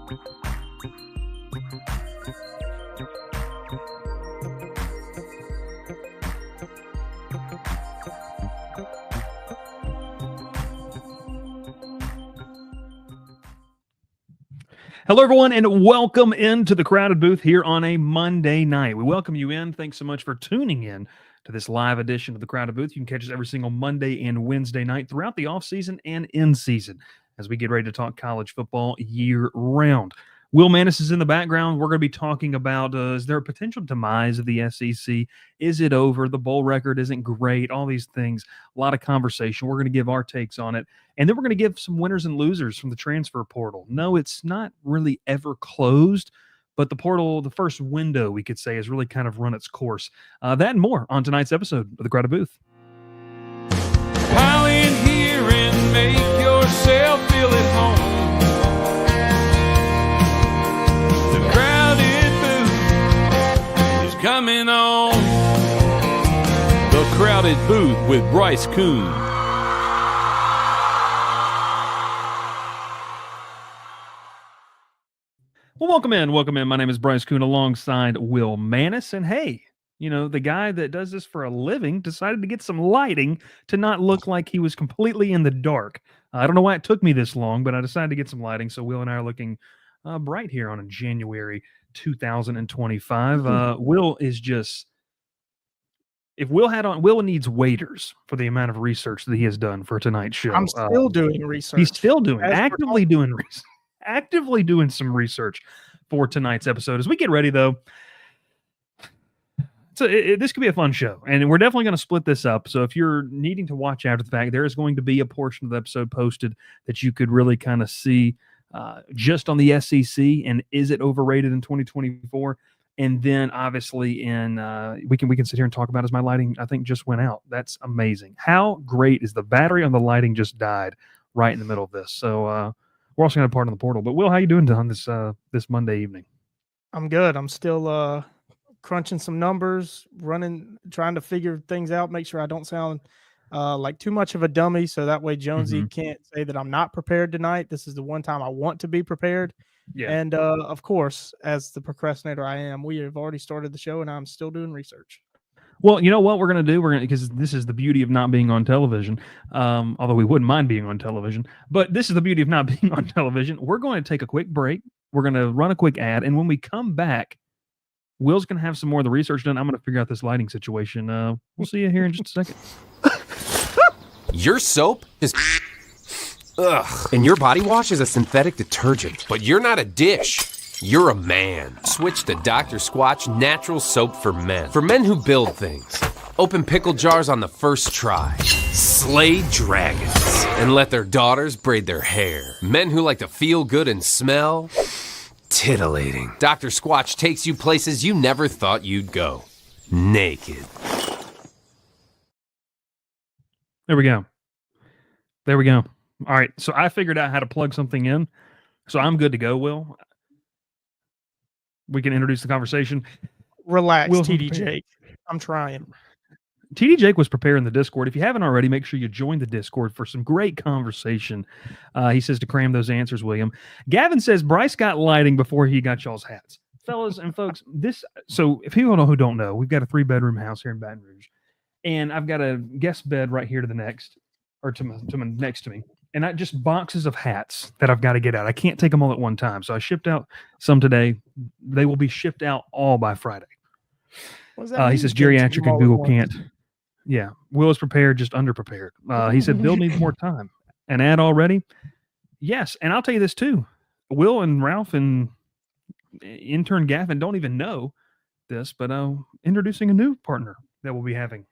Hello, everyone, and welcome into the Crowded Booth here on a Monday night. We welcome you in. Thanks so much for tuning in to this live edition of the Crowded Booth. You can catch us every single Monday and Wednesday night throughout the offseason and in-season as we get ready to talk college football year-round. Will Mannis is in the background. We're going to be talking about, is there a potential demise of the SEC? Is it over? The bowl record isn't great. All these things. A lot of conversation. We're going to give our takes on it. And then we're going to give some winners and losers from the transfer portal. No, it's not really ever closed, but the portal, the first window, we could say, has really kind of run its course. That and more on tonight's episode of The Crowded Booth. Pile in here and make yourself feel at home. The Crowded Booth is coming on. The Crowded Booth with Bryce Koon. Well, welcome in. My name is Bryce Koon alongside Will Mannis. And hey, you know, the guy that does this for a living decided to get some lighting to not look like he was completely in the dark. I don't know why it took me this long, but I decided to get some lighting. So Will and I are looking bright here on January 2025. Will is just, if Will had on, Will needs waiters for the amount of research that he has done for tonight's show. I'm still doing research. He's still doing, actively doing research. Actively doing some research for tonight's episode. As we get ready, though, so this could be a fun show, and we're definitely going to split this up. So if you're needing to watch after the fact, there is going to be a portion of the episode posted that you could really kind of see just on the SEC and is it overrated in 2024? And then obviously we can sit here and talk about as my lighting I think just went out. That's amazing. How great is the battery on the lighting just died right in the middle of this? So we're also going to part on the portal. But Will, how you doing on this Monday evening? I'm good. I'm still crunching some numbers, trying to figure things out, make sure I don't sound like too much of a dummy. So that way Jonesy can't say that I'm not prepared tonight. This is the one time I want to be prepared. Yeah. And of course, as the procrastinator I am, we have already started the show and I'm still doing research. Well, you know what we're going to do? Because this is the beauty of not being on television, although we wouldn't mind being on television, but this is the beauty of not being on television. We're going to take a quick break. We're going to run a quick ad. And when we come back, Will's going to have some more of the research done. I'm going to figure out this lighting situation. We'll see you here in just a second. Your soap is ugh, and your body wash is a synthetic detergent. But you're not a dish. You're a man. Switch to Dr. Squatch Natural Soap for Men. For men who build things. Open pickle jars on the first try. Slay dragons. And let their daughters braid their hair. Men who like to feel good and smell. Titillating. Dr. Squatch takes you places you never thought you'd go. Naked. There we go. All right, so I figured out how to plug something in. So I'm good to go, Will. We can introduce the conversation. Relax, TD Jake. I'm trying. TD Jake was preparing the Discord. If you haven't already, make sure you join the Discord for some great conversation. He says to cram those answers, William. Gavin says Bryce got lighting before he got y'all's hats. Fellas and folks, so if people who don't know, we've got a 3-bedroom house here in Baton Rouge. And I've got a guest bed right here to next to me. And just boxes of hats that I've got to get out. I can't take them all at one time. So I shipped out some today. They will be shipped out all by Friday. He says geriatric and Google can't. Yeah. Will is prepared, just underprepared. He said Bill needs more time. An ad already? Yes. And I'll tell you this too. Will and Ralph and intern Gavin don't even know this, but introducing a new partner that we'll be having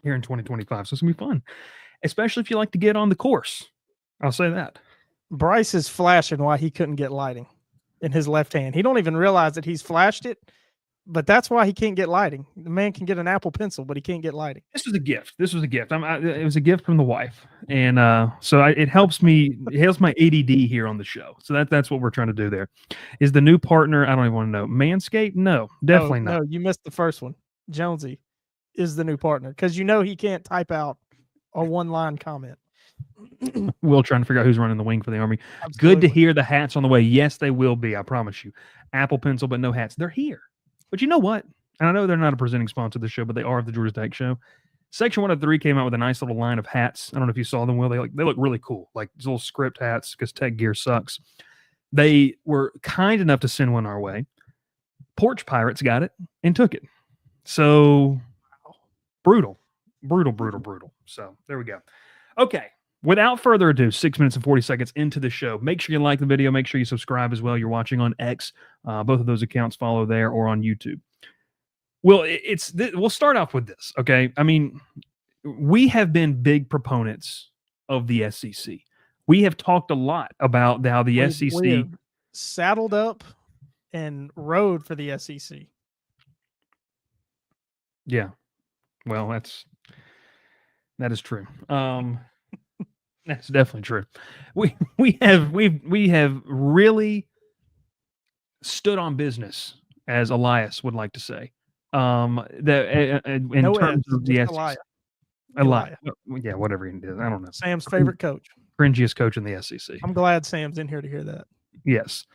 here in 2025. So it's going to be fun. Especially if you like to get on the course. I'll say that. Bryce is flashing why he couldn't get lighting in his left hand. He don't even realize that he's flashed it, but that's why he can't get lighting. The man can get an Apple Pencil, but he can't get lighting. This was a gift. It was a gift from the wife. And it helps me. It helps my ADD here on the show. So that's what we're trying to do there. Is the new partner, I don't even want to know. Manscaped? No, definitely not. No, you missed the first one. Jonesy is the new partner because he can't type out a one-line comment. Will trying to figure out who's running the wing for the Army. Absolutely. Good to hear the hats on the way. Yes, they will be. I promise you. Apple Pencil, but no hats. They're here. But you know what? And I know they're not a presenting sponsor of the show, but they are of the Georgia Tech Show. Section 103 came out with a nice little line of hats. I don't know if you saw them, Will. They look really cool, like these little script hats because Tech gear sucks. They were kind enough to send one our way. Porch Pirates got it and took it. So brutal. So there we go. Okay. Without further ado, 6 minutes and 40 seconds into the show. Make sure you like the video. Make sure you subscribe as well. You're watching on X. Both of those accounts follow there or on YouTube. Well, we'll start off with this, okay? I mean, we have been big proponents of the SEC. We have talked a lot about how the SEC we have saddled up and rode for the SEC. Yeah. Well, that is true. That's definitely true. We have really stood on business, as Elias would like to say. In terms of the SEC. Elias. Yeah, whatever he did. I don't know. Sam's favorite coach. Cringiest coach in the SEC. I'm glad Sam's in here to hear that. Yes.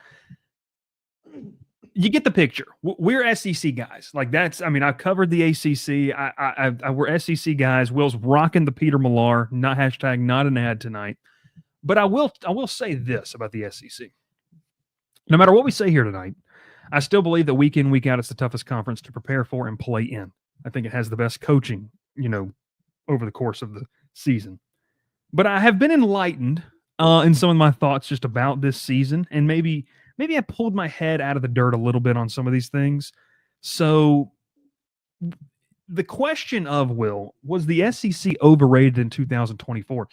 You get the picture. We're SEC guys. Like that's, I mean, I've covered the ACC. We're SEC guys. Will's rocking the Peter Millar, not hashtag not an ad tonight. But I will say this about the SEC. No matter what we say here tonight, I still believe that week in, week out, it's the toughest conference to prepare for and play in. I think it has the best coaching, over the course of the season. But I have been enlightened in some of my thoughts just about this season, and maybe I pulled my head out of the dirt a little bit on some of these things. So the question of Will, was the SEC overrated in 2024?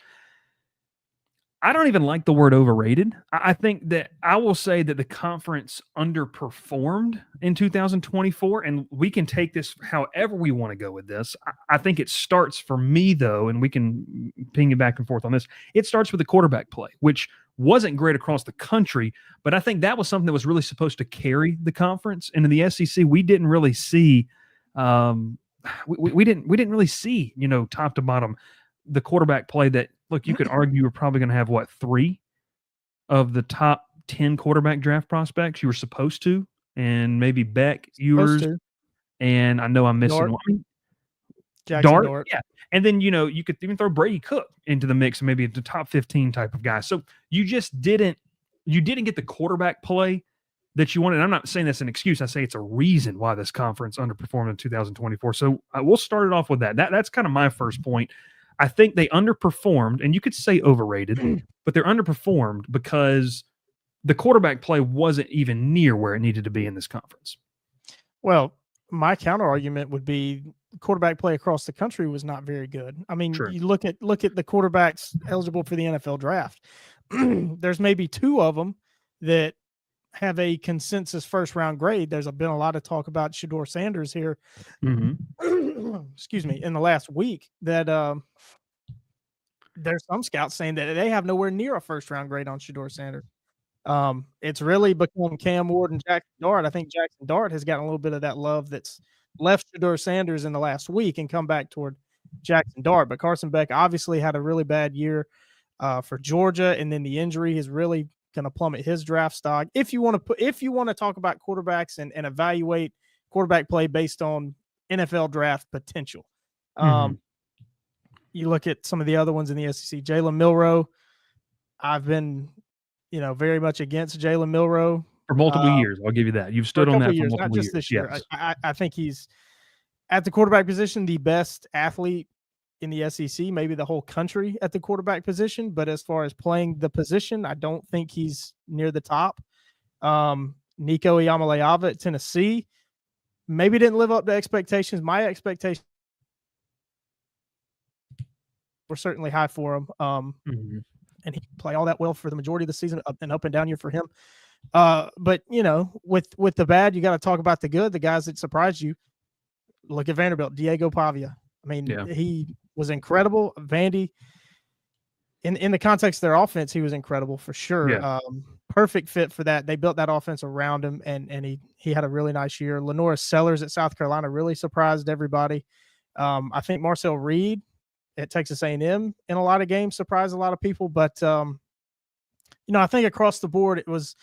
I don't even like the word overrated. I think that I will say that the conference underperformed in 2024, and we can take this however we want to go with this. I think it starts for me, though, and we can ping it back and forth on this. It starts with the quarterback play, which wasn't great across the country, but I think that was something that was really supposed to carry the conference. And in the SEC, we didn't really see, we didn't really see, top to bottom, the quarterback play that, look, you could argue we're probably going to have, 3 of the top 10 quarterback draft prospects. You were supposed to, and maybe Beck, Ewers, and I know I'm missing one. Dart. Yeah. And then, you could even throw Brady Cook into the mix, and maybe the top 15 type of guy. So you just didn't get the quarterback play that you wanted. And I'm not saying that's an excuse. I say it's a reason why this conference underperformed in 2024. So we'll start it off with that. That's kind of my first point. I think they underperformed, and you could say overrated, but they're underperformed because the quarterback play wasn't even near where it needed to be in this conference. Well, my counter argument would be quarterback play across the country was not very good. I mean, you look at the quarterbacks eligible for the NFL draft. There's maybe 2 of them that have a consensus first round grade. There's been a lot of talk about Shedeur Sanders here. Excuse me, in the last week that there's some scouts saying that they have nowhere near a first round grade on Shedeur Sanders. It's really become Cam Ward and Jackson Dart. I think Jackson Dart has gotten a little bit of that love that's left Shedeur Sanders in the last week and come back toward Jackson Dart. But Carson Beck obviously had a really bad year for Georgia, and then the injury is really going to plummet his draft stock. If you want to talk about quarterbacks and evaluate quarterback play based on NFL draft potential, you look at some of the other ones in the SEC. Jalen Milroe, I've been, very much against Jalen Milroe for multiple years. I'll give you that. You've stood on that for multiple not just years. This year. Yes. I think he's at the quarterback position the best athlete in the SEC, maybe the whole country at the quarterback position. But as far as playing the position, I don't think he's near the top. Nico Iamaleava at Tennessee maybe didn't live up to expectations. My expectations were certainly high for him. And he played all that well for the majority of the season, up and down year for him. But with the bad, you got to talk about the good, the guys that surprised you. Look at Vanderbilt, Diego Pavia. I mean, he was incredible. Vandy, in the context of their offense, he was incredible for sure. Yeah. Perfect fit for that. They built that offense around him, and he had a really nice year. Lenora Sellers at South Carolina really surprised everybody. I think Marcel Reed at Texas A&M in a lot of games, surprised a lot of people. But, I think across the board, it was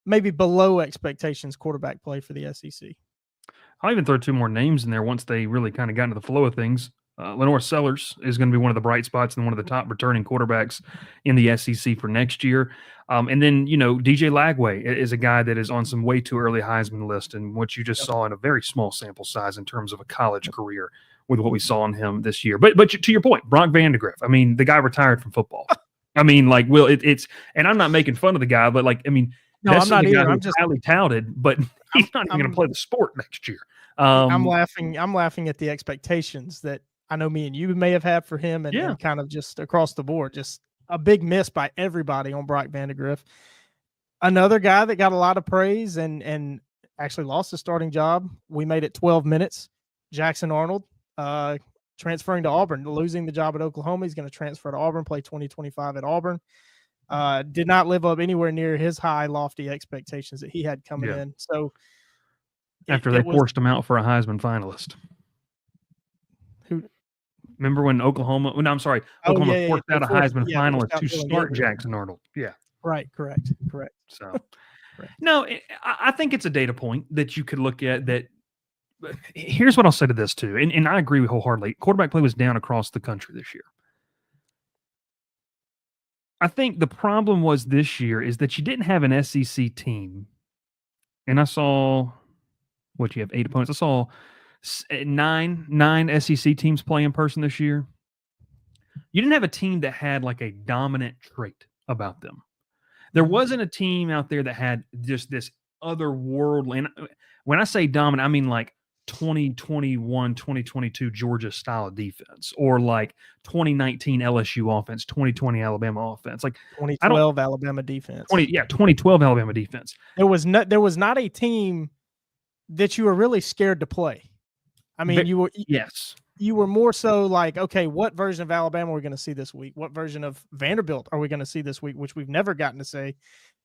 maybe below expectations quarterback play for the SEC. I'll even throw two more names in there once they really kind of got into the flow of things. Lenore Sellers is going to be one of the bright spots and one of the top returning quarterbacks in the SEC for next year. And then, DJ Lagway is a guy that is on some way too early Heisman list, and what you just saw in a very small sample size in terms of a college career with what we saw in him this year. But to your point, Brock Vandegrift, I mean, the guy retired from football. I mean, like, Will, it's and I'm not making fun of the guy, but no, I'm not either. I'm just highly touted, but he's not even going to play the sport next year. I'm laughing at the expectations that I know me and you may have had for him, and kind of just across the board, just a big miss by everybody on Brock Vandegrift. Another guy that got a lot of praise and actually lost his starting job. We made it 12 minutes. Jackson Arnold, transferring to Auburn, losing the job at Oklahoma. He's going to transfer to Auburn, play 2025 at Auburn. Did not live up anywhere near his high, lofty expectations that he had coming in. So after they forced him out for a Heisman finalist. Who? Remember when Oklahoma forced out a Heisman finalist to start Jackson Arnold. Yeah. Right. Correct. So, no, I think it's a data point that you could look at that. Here's what I'll say to this too. And I agree wholeheartedly. Quarterback play was down across the country this year. I think the problem was this year is that you didn't have an SEC team. And I saw, you have 8 opponents. I saw nine SEC teams play in person this year. You didn't have a team that had like a dominant trait about them. There wasn't a team out there that had just this otherworldly. And when I say dominant, I mean like 2021, 2022 Georgia style of defense, or like 2019 LSU offense, 2020 Alabama offense, like 2012 Alabama defense. 2012 Alabama defense. There was not a team that you were really scared to play. I mean, you were more so like, okay, what version of Alabama are we going to see this week? What version of Vanderbilt are we going to see this week? Which we've never gotten to say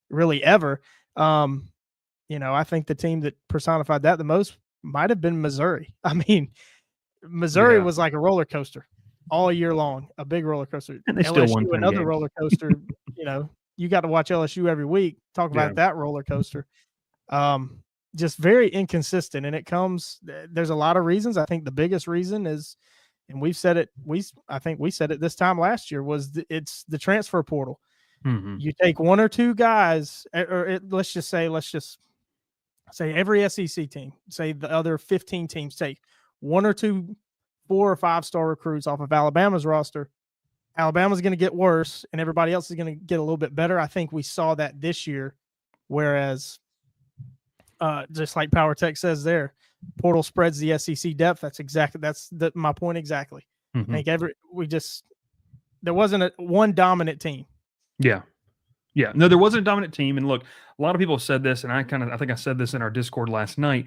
really ever. I think the team that personified that the most might have been Missouri. I mean, Missouri was like a roller coaster all year long, a big roller coaster. And they still won another games. roller coaster. You got to watch LSU every week. Talk about that roller coaster. Just very inconsistent, and there's a lot of reasons. I think the biggest reason is, and we've said it, I think we said it this time last year, was it's the transfer portal. Mm-hmm. You take one or two guys, let's just say every SEC team, say the other 15 teams take one or two 4 or 5 star recruits off of Alabama's roster. Alabama's going to get worse, and everybody else is going to get a little bit better. I think we saw that this year, whereas just like Power Tech says there, portal spreads the SEC depth. That's my point exactly. Mm-hmm. I think there wasn't one dominant team. Yeah. No, there wasn't a dominant team. And look, a lot of people have said this, and I think I said this in our Discord last night.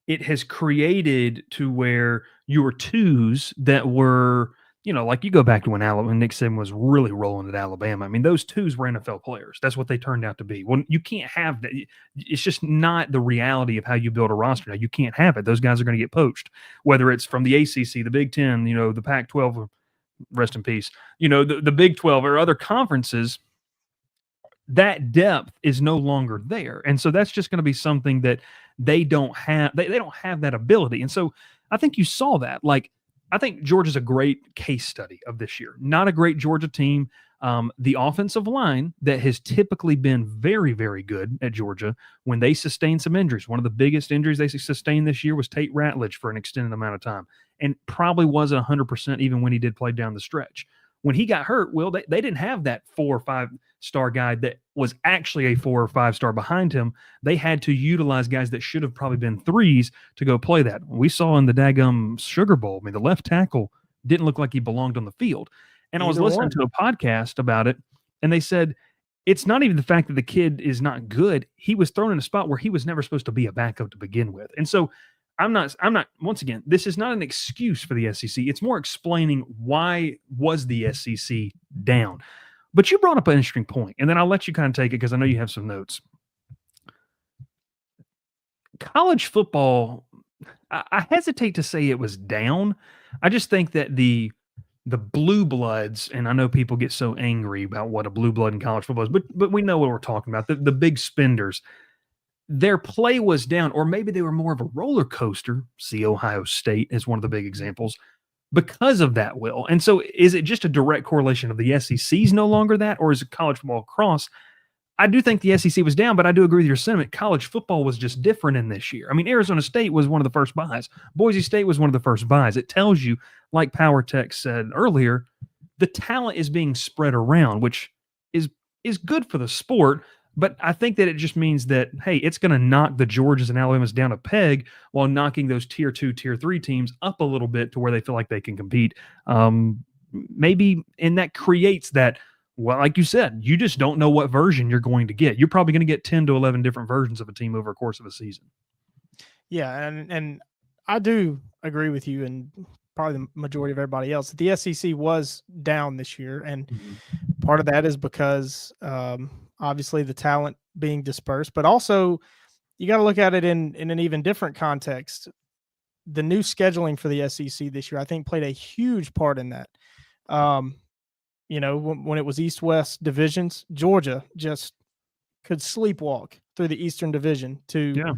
It has created to where you were twos that were, like you go back to when Nick Saban was really rolling at Alabama. I mean, those twos were NFL players. That's what they turned out to be. Well, you can't have that. It's just not the reality of how you build a roster. Now, you can't have it. Those guys are going to get poached, whether it's from the ACC, the Big Ten, the Pac-12, rest in peace, the Big 12 or other conferences. That depth is no longer there. And so that's just going to be something that they don't have. They don't have that ability. And so I think you saw that. Like, I think Georgia's a great case study of this year. Not a great Georgia team. The offensive line that has typically been very, very good at Georgia when they sustain some injuries. One of the biggest injuries they sustained this year was Tate Ratledge for an extended amount of time, and probably wasn't 100% even when he did play down the stretch. When he got hurt, they didn't have that 4 or 5 star guy that was actually a 4 or 5 star behind him. They had to utilize guys that should have probably been 3s to go play that. We saw in the daggum Sugar Bowl, the left tackle didn't look like he belonged on the field. And I was listening to a podcast about it, and they said it's not even the fact that the kid is not good. He was thrown in a spot where he was never supposed to be a backup to begin with. And so I'm not, once again, this is not an excuse for the SEC. It's more explaining why was the SEC down. But you brought up an interesting point, and then I'll let you kind of take it because I know you have some notes. College football, I hesitate to say it was down. I just think that the the blue bloods, and I know people get so angry about what a blue blood in college football is, but we know what we're talking about. The big spenders, their play was down, or maybe they were more of a roller coaster. See Ohio State as one of the big examples because of that, Will. And so is it just a direct correlation of the SEC's no longer that, or is it college football across? I do think the SEC was down, but I do agree with your sentiment. College football was just different in this year. I mean, Arizona State was one of the first buys. Boise State was one of the first buys. It tells you, like Power Tech said earlier, the talent is being spread around, which is good for the sport. But I think that it just means that, hey, it's going to knock the Georgias and Alabamas down a peg while knocking those tier 2, tier 3 teams up a little bit to where they feel like they can compete. Maybe, and that creates that, well, like you said, you just don't know what version you're going to get. You're probably going to get 10 to 11 different versions of a team over a course of a season. Yeah, and I do agree with you and probably the majority of everybody else. The SEC was down this year, and part of that is because obviously the talent being dispersed, but also you got to look at it in an even different context. The new scheduling for the SEC this year, I think, played a huge part in that. You know, when it was East-West divisions, Georgia just could sleepwalk through the Eastern Division to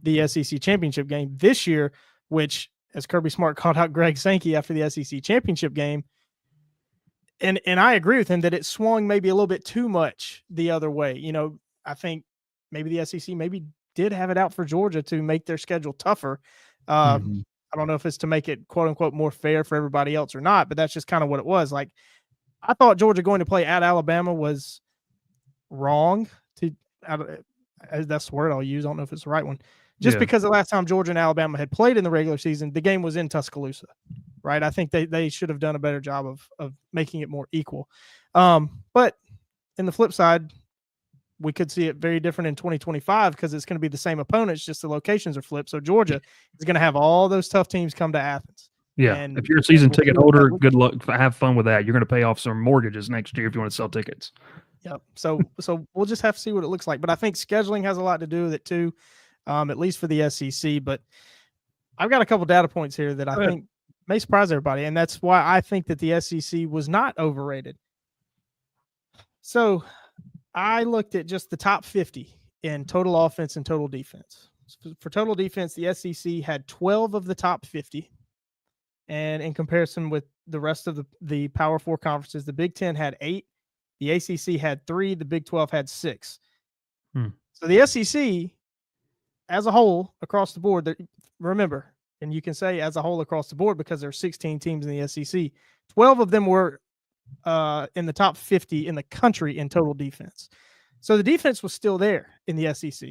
the SEC championship game this year, which, as Kirby Smart called out Greg Sankey after the SEC championship game, and I agree with him that it swung maybe a little bit too much the other way. You know, I think maybe the SEC maybe did have it out for Georgia to make their schedule tougher. I don't know if it's to make it, quote unquote, more fair for everybody else or not, but that's just kind of what it was. Like, I thought Georgia going to play at Alabama was wrong. That's the word I'll use. I don't know if it's the right one. Just because the last time Georgia and Alabama had played in the regular season, the game was in Tuscaloosa, right? I think they should have done a better job of making it more equal. But in the flip side, we could see it very different in 2025 because it's going to be the same opponents, just the locations are flipped. So Georgia is going to have all those tough teams come to Athens. Yeah, and if you're a season ticket holder, good luck. Have fun with that. You're going to pay off some mortgages next year if you want to sell tickets. Yep. So we'll just have to see what it looks like. But I think scheduling has a lot to do with it too, at least for the SEC. But I've got a couple data points here that I think may surprise everybody, and that's why I think that the SEC was not overrated. So I looked at just the top 50 in total offense and total defense. For total defense, the SEC had 12 of the top 50. And in comparison with the rest of the Power 4 conferences, the Big Ten had 8, the ACC had 3, the Big 12 had 6. So the SEC, as a whole, across the board, remember, and you can say as a whole across the board because there are 16 teams in the SEC, 12 of them were in the top 50 in the country in total defense. So the defense was still there in the SEC.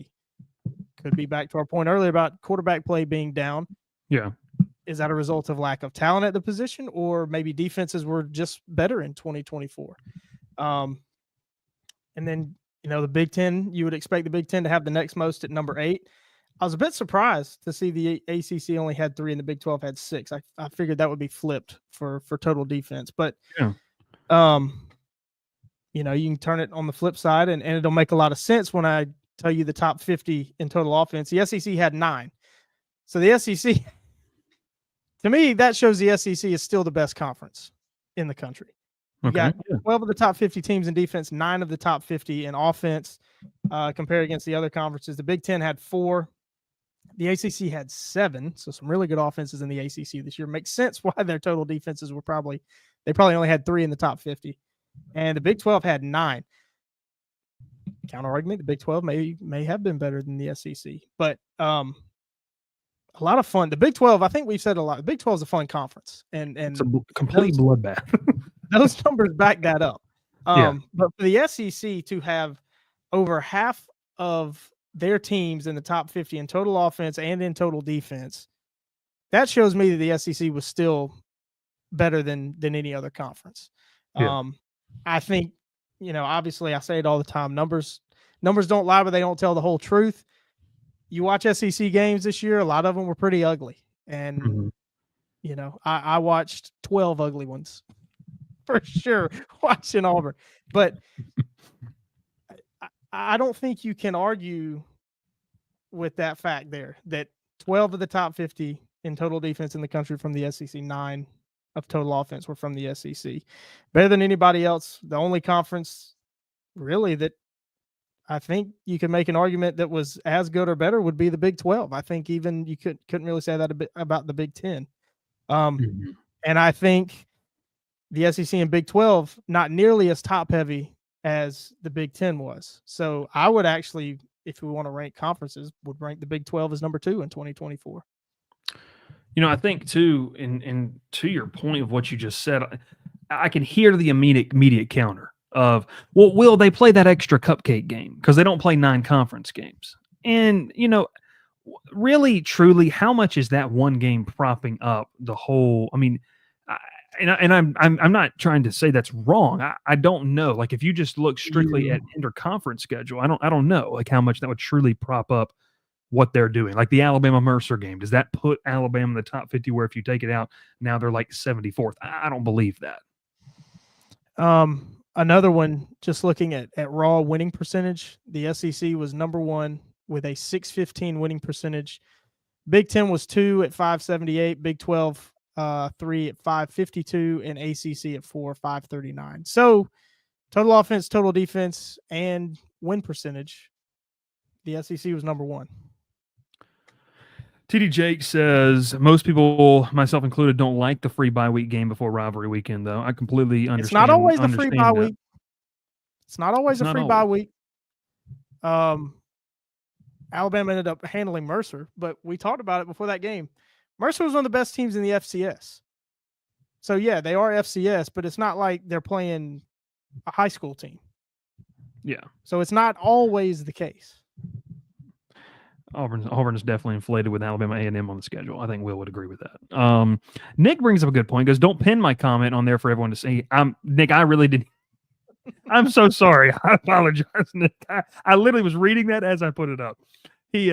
Could be back to our point earlier about quarterback play being down. Yeah. Is that a result of lack of talent at the position, or maybe defenses were just better in 2024? And then, you know, the Big Ten, you would expect the Big Ten to have the next most at number 8. I was a bit surprised to see the ACC only had 3 and the Big 12 had 6. I figured that would be flipped for total defense, but you know, you can turn it on the flip side and it'll make a lot of sense when I tell you the top 50 in total offense. The SEC had 9. So the SEC, to me, that shows the SEC is still the best conference in the country. You got 12 of the top 50 teams in defense, 9 of the top 50 in offense, compared against the other conferences. The Big Ten had 4. The ACC had 7, so some really good offenses in the ACC this year. Makes sense why their total defenses were probably only had 3 in the top 50. And the Big 12 had 9. Counter argument, the Big 12 may have been better than the SEC. But a lot of fun. The Big 12, I think we've said a lot. The Big 12 is a fun conference. And it's a complete bloodbath. Those numbers back that up. But for the SEC to have over half of their teams in the top 50 in total offense and in total defense, that shows me that the SEC was still better than any other conference. I think, you know, obviously I say it all the time. Numbers don't lie, but they don't tell the whole truth. You watch SEC games this year, a lot of them were pretty ugly. And, you know, I watched 12 ugly ones for sure watching Auburn. But I don't think you can argue with that fact there, that 12 of the top 50 in total defense in the country from the SEC, 9 of total offense were from the SEC. Better than anybody else. The only conference really that I think you could make an argument that was as good or better would be the Big 12. I think even you couldn't really say that about the Big 10. And I think the SEC and Big 12 not nearly as top heavy as the Big 10 was. So I would actually, if we want to rank conferences, would rank the Big 12 as number 2 in 2024. I think too, and to your point of what you just said, I can hear the immediate counter of, well, will they play that extra cupcake game because they don't play 9 conference games? And really, truly, how much is that one game propping up the whole? I mean, I'm not trying to say that's wrong. I don't know. Like if you just look strictly at interconference schedule, I don't know like how much that would truly prop up what they're doing. Like the Alabama Mercer game, does that put Alabama in the top 50 where if you take it out, now they're like 74th? I don't believe that. Another one, just looking at raw winning percentage, the SEC was number 1 with a 615 winning percentage. Big 10 was 2 at 578, Big 12 3 at 552, and ACC at 4, 539. So total offense, total defense, and win percentage, the SEC was number 1. TD Jake says, most people, myself included, don't like the free bye week game before rivalry weekend, though. I completely understand. It's not always the free bye week. It's not always a free bye week. Alabama ended up handling Mercer, but we talked about it before that game. Mercer was one of the best teams in the FCS. So, yeah, they are FCS, but it's not like they're playing a high school team. Yeah. So it's not always the case. Auburn is definitely inflated with Alabama A&M on the schedule. I think Will would agree with that. Nick brings up a good point. He goes, don't pin my comment on there for everyone to see. Nick, I really didn't. I'm so sorry. I apologize, Nick. I literally was reading that as I put it up. He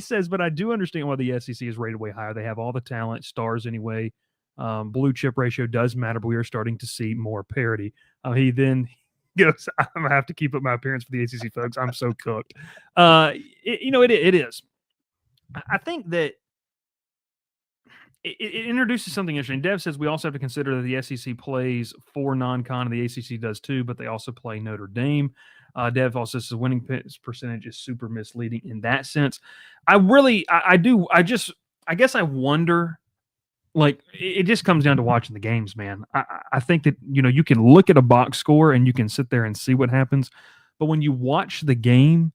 says, but I do understand why the SEC is rated way higher. They have all the talent, stars anyway. Blue chip ratio does matter, but we are starting to see more parity. He then goes, I'm going to have to keep up my appearance for the ACC, folks. I'm so cooked. It is. I think that it introduces something interesting. Dev says we also have to consider that the SEC plays 4 non-con, and the ACC does too, but they also play Notre Dame. Dev also says winning percentage is super misleading in that sense. I guess I wonder, like, it just comes down to watching the games, man. I think that, you can look at a box score and you can sit there and see what happens. But when you watch the game,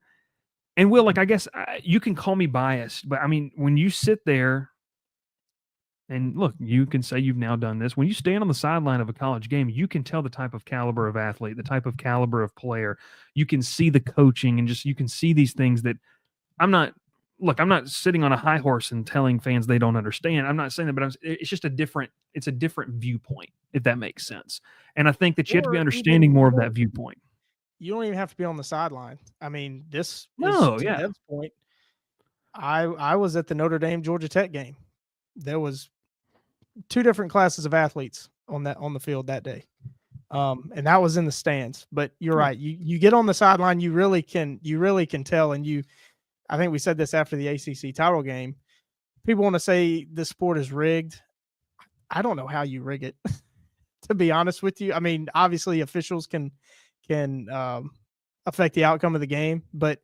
and Will, like, I guess you can call me biased, but I mean, when you sit there and look, you can say you've now done this. When you stand on the sideline of a college game, you can tell the type of caliber of athlete, the type of caliber of player. You can see the coaching and you can see these things that I'm not sitting on a high horse and telling fans they don't understand. I'm not saying that, but it's just a different viewpoint, if that makes sense. And I think that you have to be understanding more of that viewpoint. You don't even have to be on the sideline. I mean, Dev's point. I was at the Notre Dame Georgia Tech game. There was 2 different classes of athletes on the field that day. And that was in the stands, but you're right. You get on the sideline, you really can tell. And I think we said this after the ACC title game. People want to say this sport is rigged. I don't know how you rig it, to be honest with you. I mean, obviously officials can affect the outcome of the game, but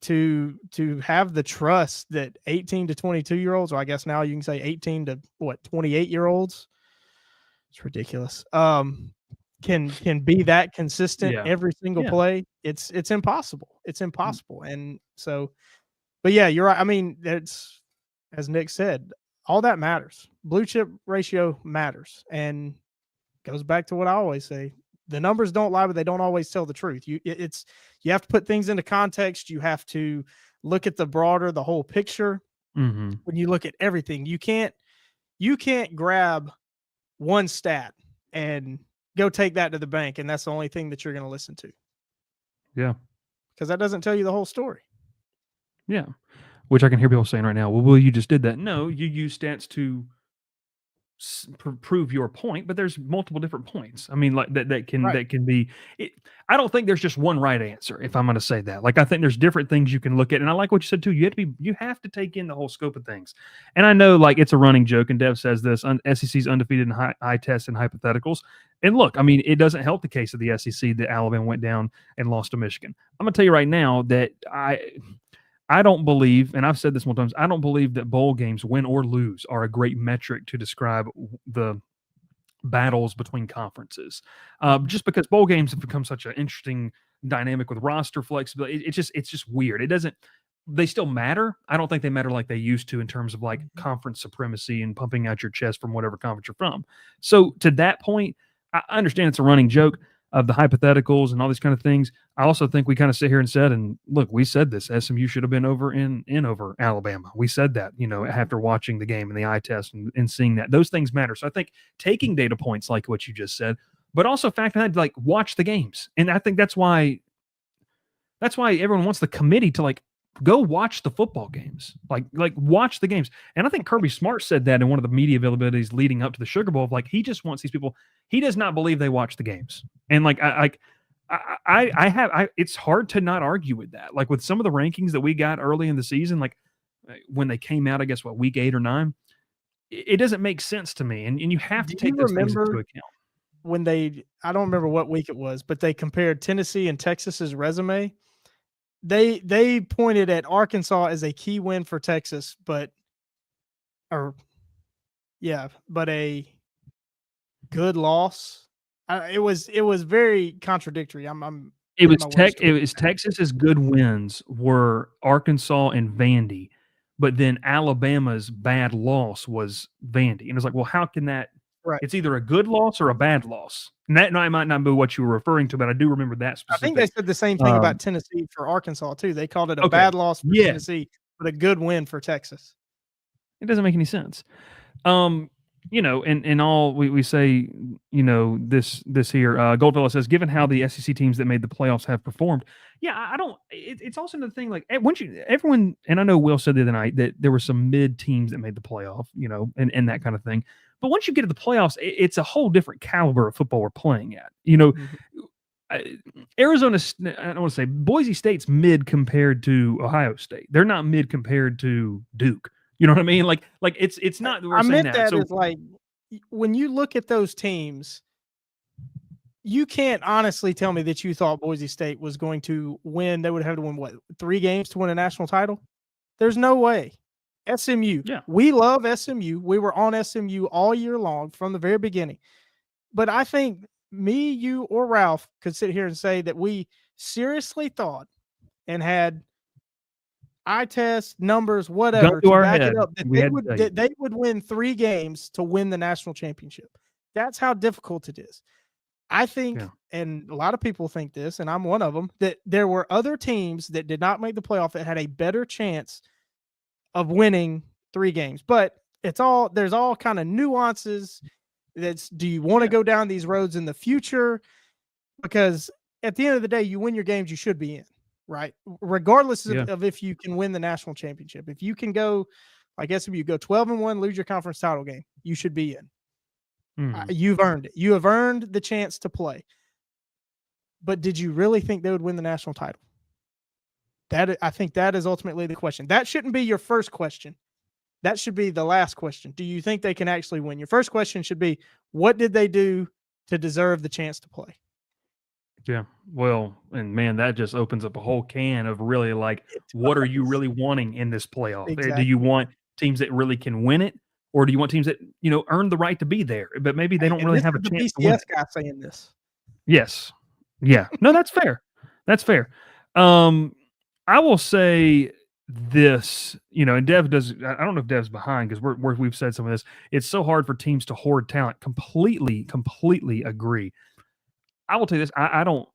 to have the trust that 18 to 22-year-olds, or I guess now you can say 18 to 28-year-olds, it's ridiculous. Can be that consistent every single play. It's impossible. It's impossible. And so, but yeah, you're right. I mean, it's, as Nick said, all that matters. Blue chip ratio matters, and goes back to what I always say. The numbers don't lie, but they don't always tell the truth. You have to put things into context. You have to look at the whole picture. Mm-hmm. When you look at everything, you can't grab one stat and go take that to the bank, and that's the only thing that you're going to listen to. Yeah. Because that doesn't tell you the whole story. Yeah. Which I can hear people saying right now, well, Will, you just did that. No, you use stats to prove your point, but there's multiple different points. I mean, like that Right. can be. I don't think there's just one right answer. If I'm going to say that, like I think there's different things you can look at, and I like what you said too. You have to take in the whole scope of things. And I know like it's a running joke, and Dev says this: SEC's undefeated in eye tests and hypotheticals. And look, I mean, it doesn't help the case of the SEC that Alabama went down and lost to Michigan. I'm going to tell you right now that I don't believe, and I've said this multiple times, I don't believe that bowl games, win or lose, are a great metric to describe the battles between conferences. Just because bowl games have become such an interesting dynamic with roster flexibility, it's just weird. It doesn't. They still matter. I don't think they matter like they used to in terms of like conference supremacy and pumping out your chest from whatever conference you're from. So to that point, I understand it's a running joke of the hypotheticals and all these kind of things. I also think we kind of sit here and said, and look, we said this, SMU should have been over over Alabama. We said that, after watching the game and the eye test and seeing that. Those things matter. So I think taking data points like what you just said, but also factoring that, like, watch the games. And I think that's why everyone wants the committee to like go watch the football games, like watch the games. And I think Kirby Smart said that in one of the media availabilities leading up to the Sugar Bowl, of like, he just wants these people. He does not believe they watch the games. And like, it's hard to not argue with that. Like with some of the rankings that we got early in the season, like when they came out, I guess week 8 or 9, it doesn't make sense to me. And you have to take those things into account. When I don't remember what week it was, but they compared Tennessee and Texas's resume. They pointed at Arkansas as a key win for Texas, but a good loss. It was very contradictory. It was Texas's good wins were Arkansas and Vandy, but then Alabama's bad loss was Vandy. And it's like, well, how can that? Right. It's either a good loss or a bad loss. And that might not be what you were referring to, but I do remember that specific. I think they said the same thing about Tennessee for Arkansas too. They called it a bad loss for Tennessee, but a good win for Texas. It doesn't make any sense. In all we say, this here, Goldfellow says, given how the SEC teams that made the playoffs have performed, I don't. It's also another thing. Like everyone, and I know Will said the other night that there were some mid teams that made the playoff, and that kind of thing. But once you get to the playoffs, it's a whole different caliber of football we're playing at. Arizona, I don't want to say Boise State's mid compared to Ohio State. They're not mid compared to Duke. You know what I mean? Like it's not. I meant that is like when you look at those teams, you can't honestly tell me that you thought Boise State was going to win. They would have to win 3 games to win a national title. There's no way. SMU. Yeah. We love SMU. We were on SMU all year long from the very beginning. But I think me, you, or Ralph could sit here and say that we seriously thought and had eye test numbers, whatever, to back it up, that they would win 3 games to win the national championship. That's how difficult it is. I think, and a lot of people think this, and I'm one of them, that there were other teams that did not make the playoff that had a better chance of winning 3 games. But there's all kind of nuances. Do you want to go down these roads in the future? Because at the end of the day, you win your games, you should be in, right? Regardless of if you can win the national championship. If you can go, like SMU, go 12-1, lose your conference title game, you should be in. You've earned it. You have earned the chance to play. But did you really think they would win the national title? I think that is ultimately the question. That shouldn't be your first question. That should be the last question. Do you think they can actually win? Your first question should be, what did they do to deserve the chance to play? Yeah. Well, and man, that just opens up a whole can of really like, what are you really wanting in this playoff? Exactly. Do you want teams that really can win it? Or do you want teams that, earn the right to be there, but maybe they don't really have a chance to win? BCS guy saying this. Yes. Yeah. No, that's fair. That's fair. I will say this, and Dev does. I don't know if Dev's behind because we've said some of this. It's so hard for teams to hoard talent. Completely agree. I will tell you this. I don't.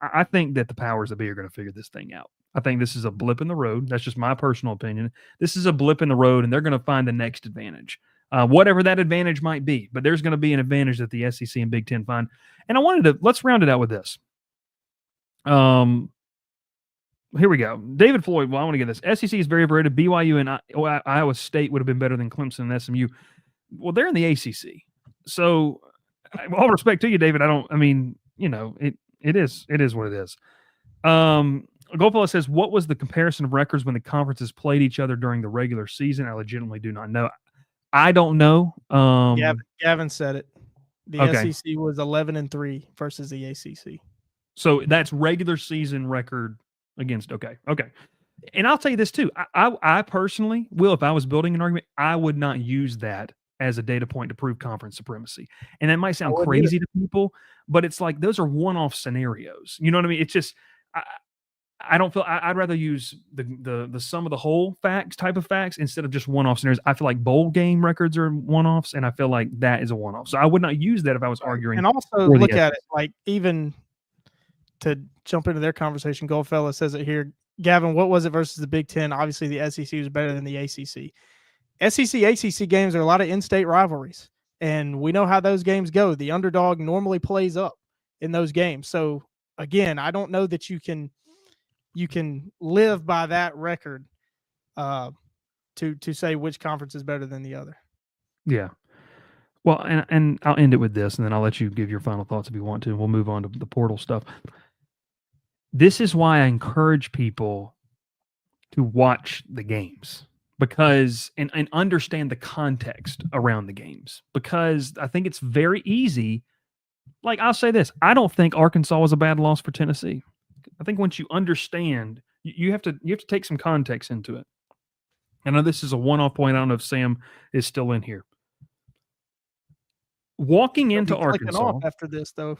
I think that the powers that be are going to figure this thing out. I think this is a blip in the road. That's just my personal opinion. This is a blip in the road, and they're going to find the next advantage, whatever that advantage might be. But there's going to be an advantage that the SEC and Big Ten find. And let's round it out with this. Here we go. David Floyd. Well, I want to get this. SEC is very overrated. BYU and Iowa State would have been better than Clemson and SMU. Well, they're in the ACC. So, all respect to you, David. It is what it is. Goldfellow says, what was the comparison of records when the conferences played each other during the regular season? I legitimately do not know. I don't know. Gavin said it. The SEC was 11-3 versus the ACC. So that's regular season record against. Okay. And I'll tell you this too. I personally will, if I was building an argument, I would not use that as a data point to prove conference supremacy. And that might sound crazy to people, but it's like those are one-off scenarios. You know what I mean? It's just I don't feel I'd rather use the sum of the whole facts type of facts instead of just one-off scenarios. I feel like bowl game records are one-offs, and I feel like that is a one-off. So I would not use that if I was arguing. And also look at it like, even to jump into their conversation, Goldfellow says it here. Gavin, what was it versus the Big Ten? Obviously, the SEC was better than the ACC. SEC, ACC games are a lot of in-state rivalries, and we know how those games go. The underdog normally plays up in those games. So, again, I don't know that you can live by that record to say which conference is better than the other. Yeah. Well, and I'll end it with this, and then I'll let you give your final thoughts if you want to, and we'll move on to the portal stuff. This is why I encourage people to watch the games because and understand the context around the games, because I think it's very easy. Like, I'll say this, I don't think Arkansas was a bad loss for Tennessee. I think once you understand, you have to take some context into it. I know this is a one-off point. I don't know if Sam is still in here. Walking into Arkansas after this, though.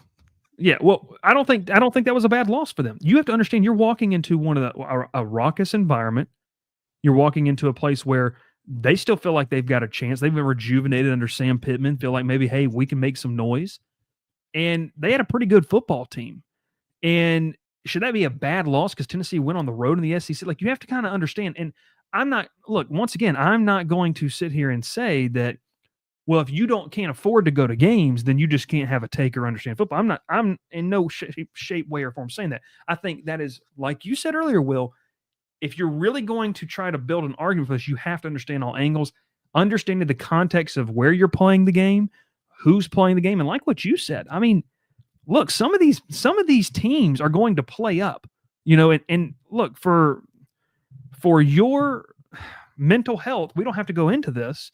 Yeah, well, I don't think that was a bad loss for them. You have to understand, you're walking into a raucous environment. You're walking into a place where they still feel like they've got a chance. They've been rejuvenated under Sam Pittman, feel like maybe, hey, we can make some noise. And they had a pretty good football team. And should that be a bad loss because Tennessee went on the road in the SEC? Like, you have to kind of understand. And once again, I'm not going to sit here and say that, well, if you can't afford to go to games, then you just can't have a take or understand football. I'm in no shape, way, or form saying that. I think that is, like you said earlier, Will, if you're really going to try to build an argument for this, you have to understand all angles, understanding the context of where you're playing the game, who's playing the game. And like what you said, I mean, look, some of these teams are going to play up, and look, for your mental health, we don't have to go into this.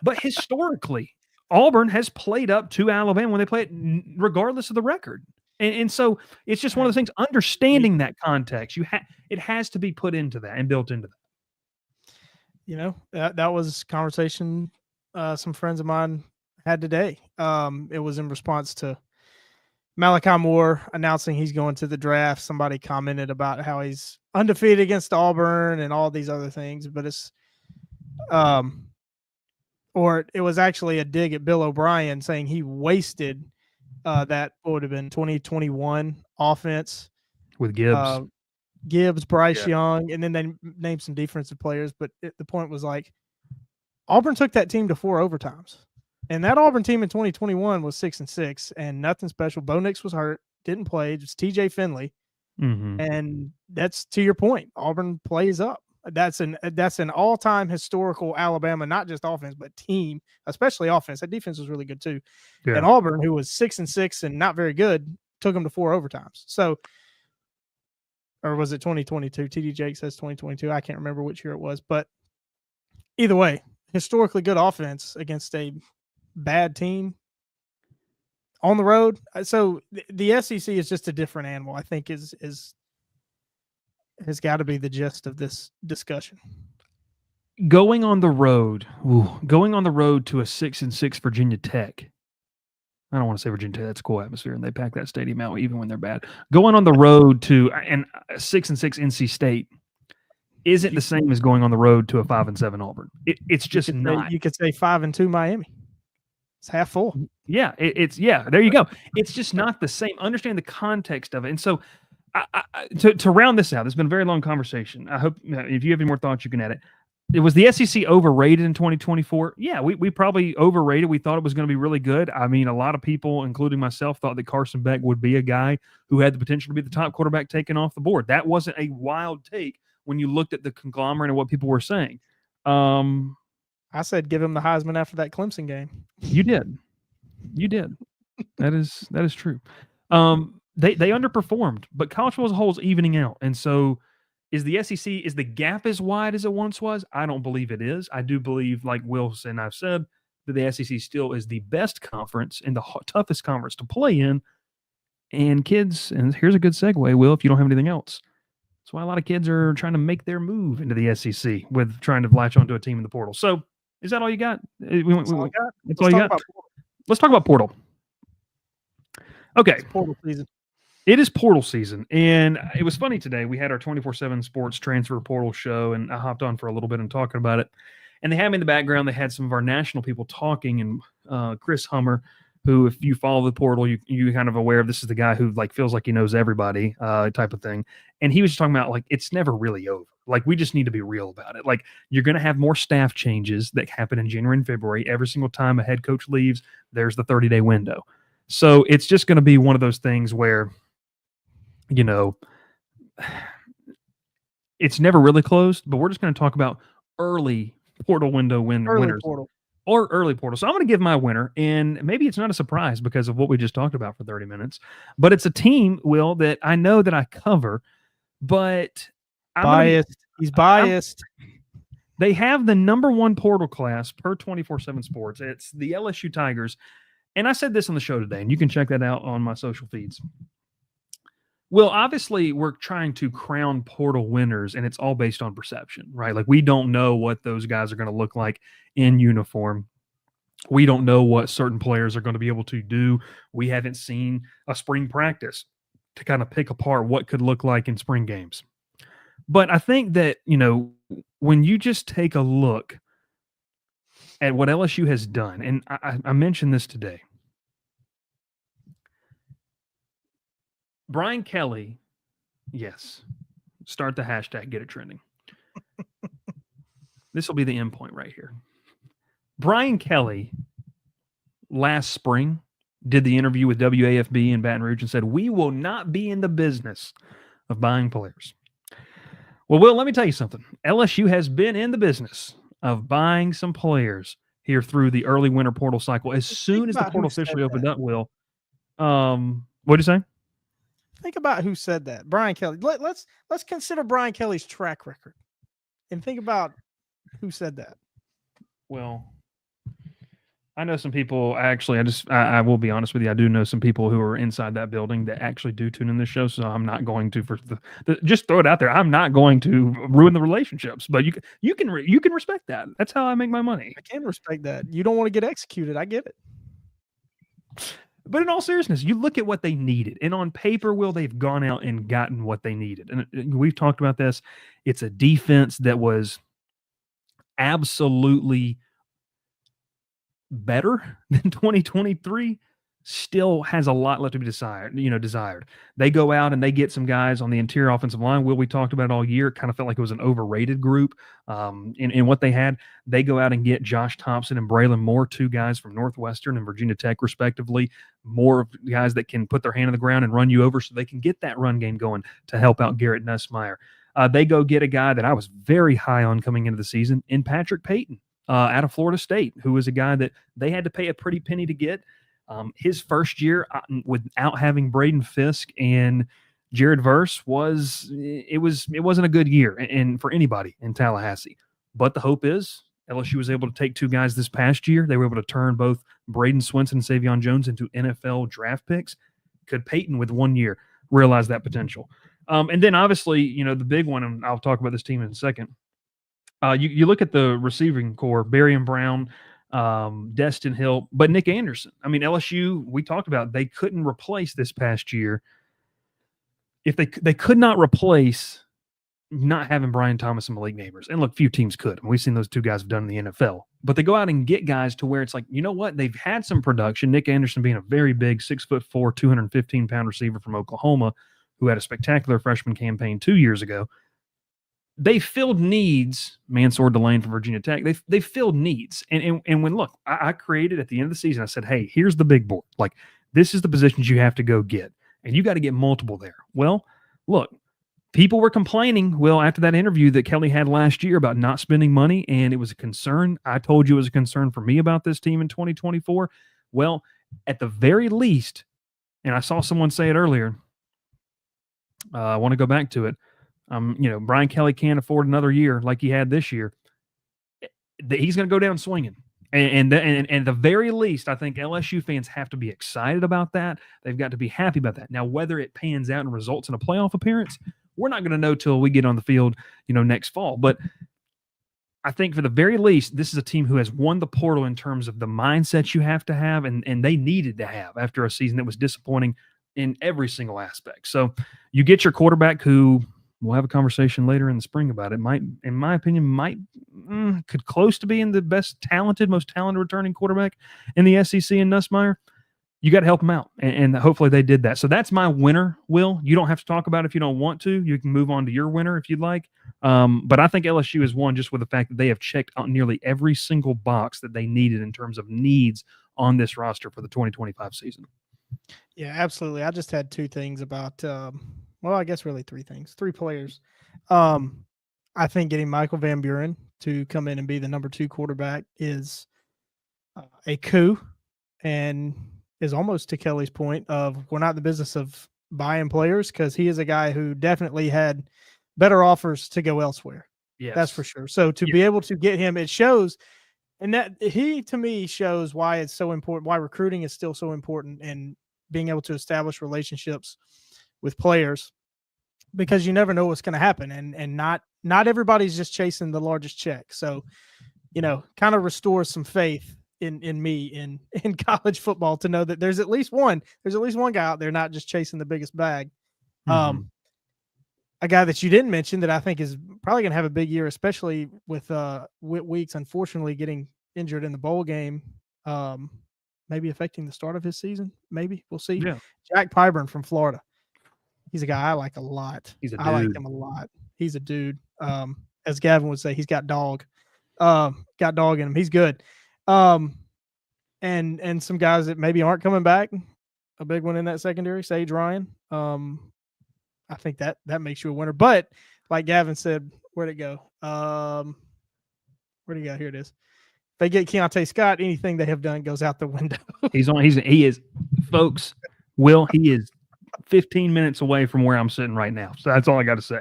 But historically, Auburn has played up to Alabama when they play it, regardless of the record. And so it's just one of those things, understanding that context. It has to be put into that and built into that. That was conversation some friends of mine had today. It was in response to Malachi Moore announcing he's going to the draft. Somebody commented about how he's undefeated against Auburn and all these other things, but it's or it was actually a dig at Bill O'Brien saying he wasted that would have been 2021 offense with Gibbs, Bryce Young, and then they named some defensive players. But the point was, like, Auburn took that team to 4 overtimes, and that Auburn team in 2021 was 6-6 and nothing special. Bo Nix was hurt, didn't play. Just TJ Finley, and that's to your point. Auburn plays up. That's an all-time historical Alabama, not just offense, but team, especially offense. That defense was really good too. Yeah. And Auburn, who was 6-6 and not very good, took them to 4 overtimes. So, or was it 2022? TD Jake says 2022. I can't remember which year it was, but either way, historically good offense against a bad team on the road. So the SEC is just a different animal, I think has got to be the gist of this discussion. Going on the road to a 6-6 Virginia Tech. I don't want to say Virginia Tech. That's a cool atmosphere, and they pack that stadium out even when they're bad. Going on the road to a 6-6 NC State isn't the same as going on the road to a 5-7 Auburn. It's just not. You could say 5-2 Miami. It's half full. Yeah, there you go. It's just not the same. Understand the context of it, and so. To round this out, it's been a very long conversation. I hope if you have any more thoughts, you can add it. It was the SEC overrated in 2024. Yeah, we probably overrated. We thought it was going to be really good. I mean, a lot of people, including myself, thought that Carson Beck would be a guy who had the potential to be the top quarterback taken off the board. That wasn't a wild take when you looked at the conglomerate and what people were saying. I said give him the Heisman after that Clemson game. You did. That is true. They underperformed, but college football as a whole is evening out, and so is the SEC. Is the gap as wide as it once was? I don't believe it is. I do believe, like Wilson, I've said, that the SEC still is the best conference and the toughest conference to play in. And kids, and here's a good segue, Will, if you don't have anything else. That's why a lot of kids are trying to make their move into the SEC with trying to latch onto a team in the portal. So is that all you got? That's all I got. That's all you got? Let's talk about portal. Okay. It's portal season. It is portal season. And it was funny today. We had our 24/7 sports transfer portal show, and I hopped on for a little bit and talking about it. And they had me in the background. They had some of our national people talking, and Chris Hummer, who, if you follow the portal, you kind of aware of, this is the guy who like feels like he knows everybody type of thing. And he was just talking about, like, it's never really over. Like, we just need to be real about it. Like, you're going to have more staff changes that happen in January and February. Every single time a head coach leaves, there's the 30-day window. So it's just going to be one of those things where, you know, it's never really closed, but we're just going to talk about early portal window winners. Portal. Or early portal. So I'm going to give my winner, and maybe it's not a surprise because of what we just talked about for 30 minutes, but it's a team, Will, that I know that I cover, but He's biased. They have the number one portal class per 24/7 Sports. It's the LSU Tigers, and I said this on the show today, and you can check that out on my social feeds. Well, obviously, we're trying to crown portal winners, and it's all based on perception, right? Like, we don't know what those guys are going to look like in uniform. We don't know what certain players are going to be able to do. We haven't seen a spring practice to kind of pick apart what could look like in spring games. But I think that, you know, when you just take a look at what LSU has done, and I mentioned this today, Brian Kelly, yes, start the hashtag, get it trending. This will be the end point right here. Brian Kelly last spring did the interview with WAFB in Baton Rouge and said, we will not be in the business of buying players. Well, Will, let me tell you something. LSU has been in the business of buying some players here through the early winter portal cycle. As soon as the portal officially opened up, Will, what did you say? Think about who said that. Brian Kelly. Let's consider Brian Kelly's track record and think about who said that. Well, I know some people actually, I will be honest with you. I do know some people who are inside that building that actually do tune in this show. So I'm not going to, just throw it out there. I'm not going to ruin the relationships, but you can respect that. That's how I make my money. I can respect that. You don't want to get executed. I get it. But in all seriousness, you look at what they needed. And on paper, Will, they've gone out and gotten what they needed. And we've talked about this. It's a defense that was absolutely better than 2023. Still has a lot left to be desired. They go out and they get some guys on the interior offensive line. Will, we talked about it all year. It kind of felt like it was an overrated group in what they had. They go out and get Josh Thompson and Braylon Moore, two guys from Northwestern and Virginia Tech, respectively. More guys that can put their hand on the ground and run you over so they can get that run game going to help out Garrett Nussmeier. They go get a guy that I was very high on coming into the season in Patrick Payton out of Florida State, who was a guy that they had to pay a pretty penny to get. His first year without having Braden Fisk and Jared Verse it wasn't a good year and for anybody in Tallahassee. But the hope is LSU was able to take two guys this past year. They were able to turn both Braden Swinson and Savion Jones into NFL draft picks. Could Peyton, with 1 year, realize that potential? And then obviously, the big one, and I'll talk about this team in a second. You look at the receiving core, Barian Brown, Destin Hill, but Nick Anderson. I mean, LSU, we talked about, they couldn't replace this past year. If they could not replace not having Brian Thomas and Malik Neighbors. And look, few teams could. And we've seen those two guys have done in the NFL. But they go out and get guys to where it's like, you know what? They've had some production. Nick Anderson being a very big 6'4", 215-pound receiver from Oklahoma who had a spectacular freshman campaign 2 years ago. They filled needs. Mansour Delane from Virginia Tech. They filled needs. And when, look, I created at the end of the season, I said, hey, here's the big board. Like, this is the positions you have to go get. And you got to get multiple there. Well, look, people were complaining, Will, after that interview that Kelly had last year about not spending money, and it was a concern. I told you it was a concern for me about this team in 2024. Well, at the very least, and I saw someone say it earlier, I want to go back to it. Brian Kelly can't afford another year like he had this year. He's going to go down swinging. And at the very least, I think LSU fans have to be excited about that. They've got to be happy about that. Now, whether it pans out and results in a playoff appearance, we're not going to know till we get on the field, next fall. But I think for the very least, this is a team who has won the portal in terms of the mindset you have to have, and they needed to have after a season that was disappointing in every single aspect. So you get your quarterback who we'll have a conversation later in the spring about it. Might, in my opinion, could close to being the most talented returning quarterback in the SEC in Nussmeier. You got to help them out, and hopefully they did that. So that's my winner, Will. You don't have to talk about it if you don't want to. You can move on to your winner if you'd like. But I think LSU has won just with the fact that they have checked out nearly every single box that they needed in terms of needs on this roster for the 2025 season. Yeah, absolutely. I just had two things about I guess really three things, three players. I think getting Michael Van Buren to come in and be the number 2 quarterback is a coup, and is almost to Kelly's point of we're not in the business of buying players, because he is a guy who definitely had better offers to go elsewhere. Yes. That's for sure. So to be able to get him, it shows, and that he to me shows why it's so important, why recruiting is still so important, and being able to establish relationships with players, because you never know what's going to happen, and not everybody's just chasing the largest check. So, kind of restores some faith in me in college football to know that there's at least one guy out there not just chasing the biggest bag. Mm-hmm. A guy that you didn't mention that I think is probably going to have a big year, especially with Whit Weeks unfortunately getting injured in the bowl game, maybe affecting the start of his season. Maybe we'll see. Yeah. Jack Pyburn from Florida. He's a guy I like a lot. I like him a lot. He's a dude. As Gavin would say, he's got dog. Got dog in him. He's good. And some guys that maybe aren't coming back. A big one in that secondary, Sage Ryan. I think that makes you a winner. But like Gavin said, where'd it go? Where'd he go? Here it is. If they get Keontae Scott, anything they have done goes out the window. He is, folks, Will, he is 15 minutes away from where I'm sitting right now. So that's all I got to say.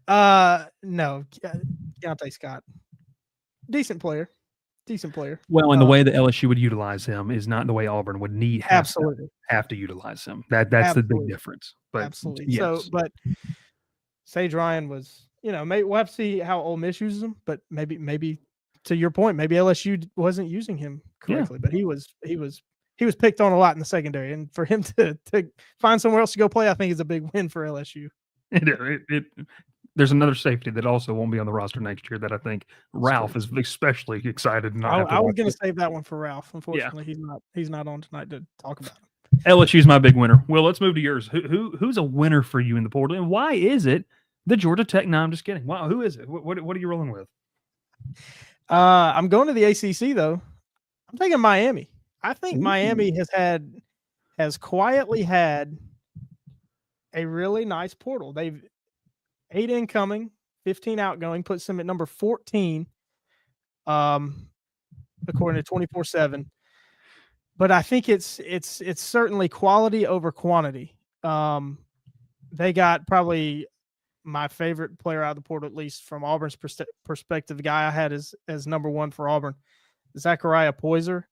No, Keontae Scott, decent player. Well, and the way that LSU would utilize him is not the way Auburn would have to utilize him. That's absolutely the big difference. But absolutely. Yes. So, but Sage Ryan was, maybe we'll have to see how Ole Miss uses him. But maybe to your point, maybe LSU wasn't using him correctly. Yeah. But he was picked on a lot in the secondary, and for him to find somewhere else to go play, I think is a big win for LSU. There's another safety that also won't be on the roster next year that I think Ralph is especially excited. I was going to save that one for Ralph. Unfortunately, he's not on tonight to talk about him. LSU's my big winner. Well, let's move to yours. Who's a winner for you in the portal, and why is it the Georgia Tech? No, I'm just kidding. Wow, who is it? What are you rolling with? I'm going to the ACC though. I'm taking Miami. I think Miami has quietly had a really nice portal. They've 8 incoming, 15 outgoing, puts them at number 14, according to 24/7. But I think it's certainly quality over quantity. They got probably my favorite player out of the portal, at least from Auburn's perspective. The guy I had as number 1 for Auburn, Zachariah Poyser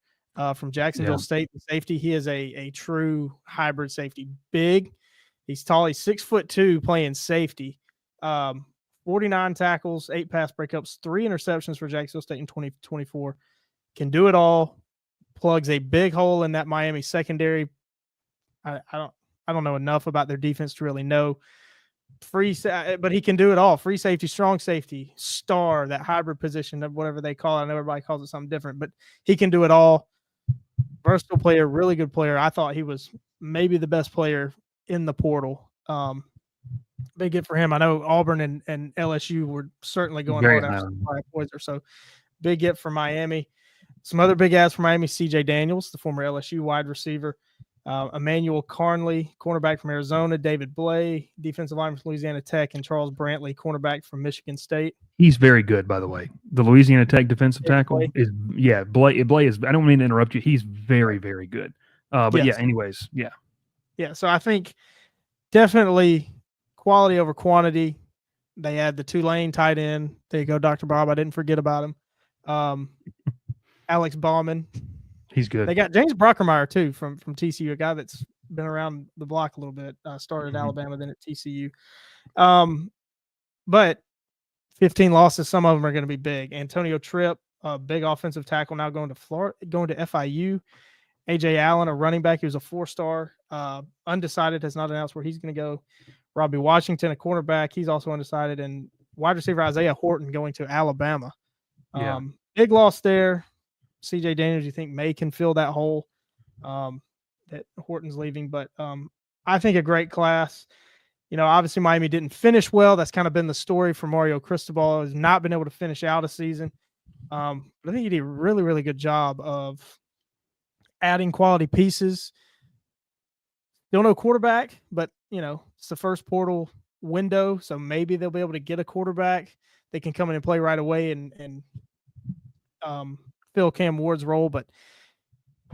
from Jacksonville State, the safety. He is a true hybrid safety. Big, he's tall, he's 6'2", playing safety. 49 tackles, 8 pass breakups, 3 interceptions for Jacksonville State in 2024. Can do it all. Plugs a big hole in that Miami secondary. I don't know enough about their defense to really know. But he can do it all. Free safety, strong safety, star, that hybrid position, whatever they call it. I know everybody calls it something different, but he can do it all. Versatile player, really good player. I thought he was maybe the best player in the portal. Big get for him. I know Auburn and LSU were certainly going hard after Poyser, so big get for Miami. Some other big ads for Miami: C.J. Daniels, the former LSU wide receiver, Emmanuel Carnley, cornerback from Arizona, David Blay, defensive lineman from Louisiana Tech, and Charles Brantley, cornerback from Michigan State. He's very good, by the way. The Louisiana Tech defensive tackle Blay. is, Blay is, I don't mean to interrupt you. He's very, very good. But Yes. yeah, anyways, yeah. Yeah, so I think definitely quality over quantity. They had the Tulane tight end. There you go, Dr. Bob. I didn't forget about him. Alex Bauman. He's good. They got James Brockermeyer, too, from TCU, a guy that's been around the block a little bit. Started at Alabama, then at TCU. But 15 losses, some of them are going to be big. Antonio Tripp, a big offensive tackle, now going to Florida, going to FIU. AJ Allen, a running back, he was a 4-star. Undecided, has not announced where he's going to go. Robbie Washington, a cornerback, he's also undecided. And wide receiver Isaiah Horton going to Alabama. Big loss there. CJ Daniels, you think May can fill that hole that Horton's leaving. But I think a great class. You know, obviously Miami didn't finish well. That's kind of been the story for Mario Cristobal. Has not been able to finish out a season. But I think he did a really, really good job of adding quality pieces. Don't know quarterback, but, you know, it's the first portal window, so maybe they'll be able to get a quarterback. They can come in and play right away and fill Cam Ward's role, but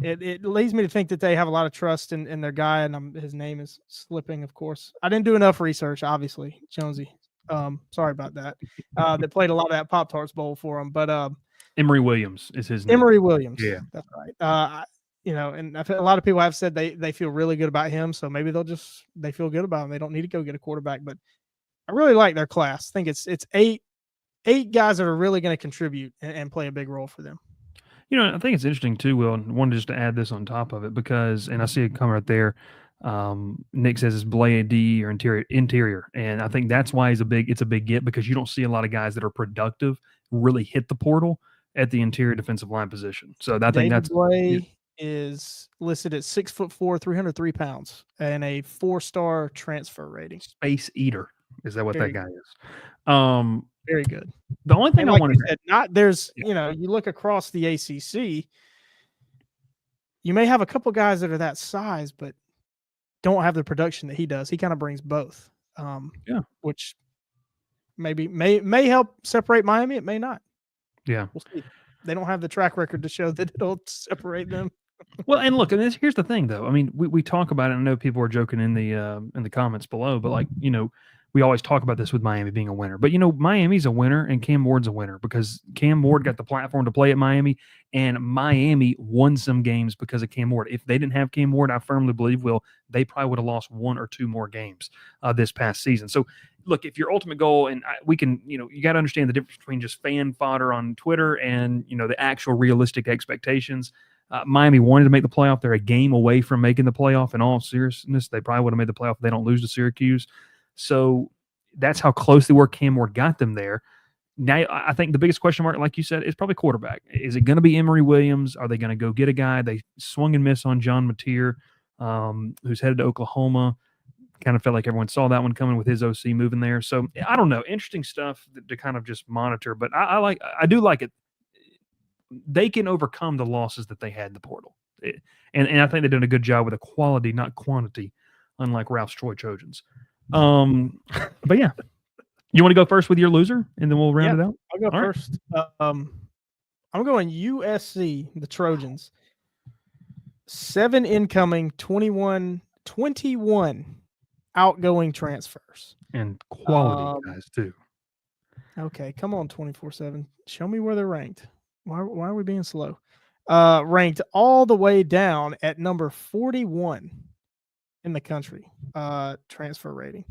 it leads me to think that they have a lot of trust in their guy, and his name is slipping, of course. I didn't do enough research, obviously, Jonesy. Sorry about that. That played a lot of that Pop-Tarts Bowl for him, but Emory Williams is his name. Emory Williams. Yeah. That's right. You know, and a lot of people have said they feel really good about him, so maybe they feel good about him. They don't need to go get a quarterback, but I really like their class. I think it's eight guys that are really going to contribute and play a big role for them. You know, I think it's interesting too, Will, and wanted just to add this on top of it because, and I see it come right there. Nick says it's Blay D or interior. And I think that's why it's a big get because you don't see a lot of guys that are productive really hit the portal at the interior defensive line position. So I think that's Blay is listed at 6'4", 303 pounds, and a 4-star transfer rating. Space eater. Is that what that guy is? Very good. The only thing I wanted to you know, you look across the ACC, you may have a couple guys that are that size, but don't have the production that he does. He kind of brings both. Which may help separate Miami. It may not. Yeah. We'll see. They don't have the track record to show that it'll separate them. Well, and look, and here's the thing, though. I mean, we talk about it. I know people are joking in the comments below, but like, you know, we always talk about this with Miami being a winner. But, you know, Miami's a winner and Cam Ward's a winner because Cam Ward got the platform to play at Miami, and Miami won some games because of Cam Ward. If they didn't have Cam Ward, I firmly believe, they probably would have lost 1 or 2 more games this past season. So, look, if your ultimate goal, and we can, you know, you got to understand the difference between just fan fodder on Twitter and, you know, the actual realistic expectations. Miami wanted to make the playoff. They're a game away from making the playoff. In all seriousness, they probably would have made the playoff if they don't lose to Syracuse. So that's how close they were. Cam Ward got them there. Now, I think the biggest question mark, like you said, is probably quarterback. Is it going to be Emory Williams? Are they going to go get a guy? They swung and missed on John Mateer, who's headed to Oklahoma. Kind of felt like everyone saw that one coming with his OC moving there. So I don't know. Interesting stuff to kind of just monitor. But I do like it. They can overcome the losses that they had in the portal. And I think they're doing a good job with a quality, not quantity, unlike Ralph's Troy Trojans. But yeah, you want to go first with your loser, and then we'll round it out. I'll go first. I'm going USC, the Trojans. 7 incoming, 21 outgoing transfers, and quality guys too. Okay, come on, 24/7. Show me where they're ranked. Why are we being slow? Ranked all the way down at number 41 in the country, transfer rating.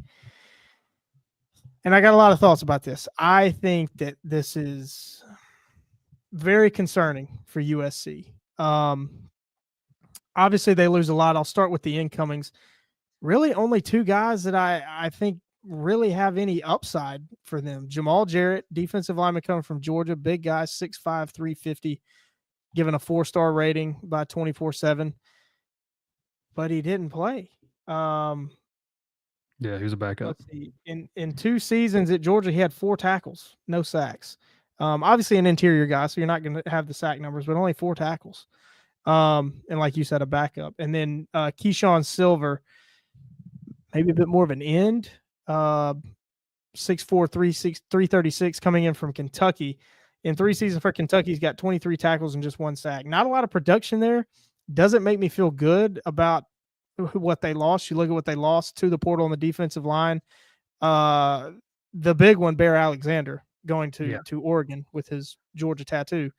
And I got a lot of thoughts about this. I think that this is very concerning for USC. Obviously, they lose a lot. I'll start with the incomings. Really only 2 guys that I think really have any upside for them. Jamal Jarrett, defensive lineman coming from Georgia, big guy, 6'5", 350, given a 4-star rating by 24/7. But he didn't play. Yeah, he was a backup. Let's see. In 2 seasons at Georgia, he had 4 tackles, no sacks. Obviously an interior guy, so you're not going to have the sack numbers, but only 4 tackles. And like you said, a backup. And then Keyshawn Silver, maybe a bit more of an end. 6'4", 336 coming in from Kentucky. In 3 seasons for Kentucky, he's got 23 tackles and just 1 sack. Not a lot of production there. Doesn't make me feel good about what they lost. You look at what they lost to the portal on the defensive line. The big one, Bear Alexander, going to Oregon with his Georgia tattoo.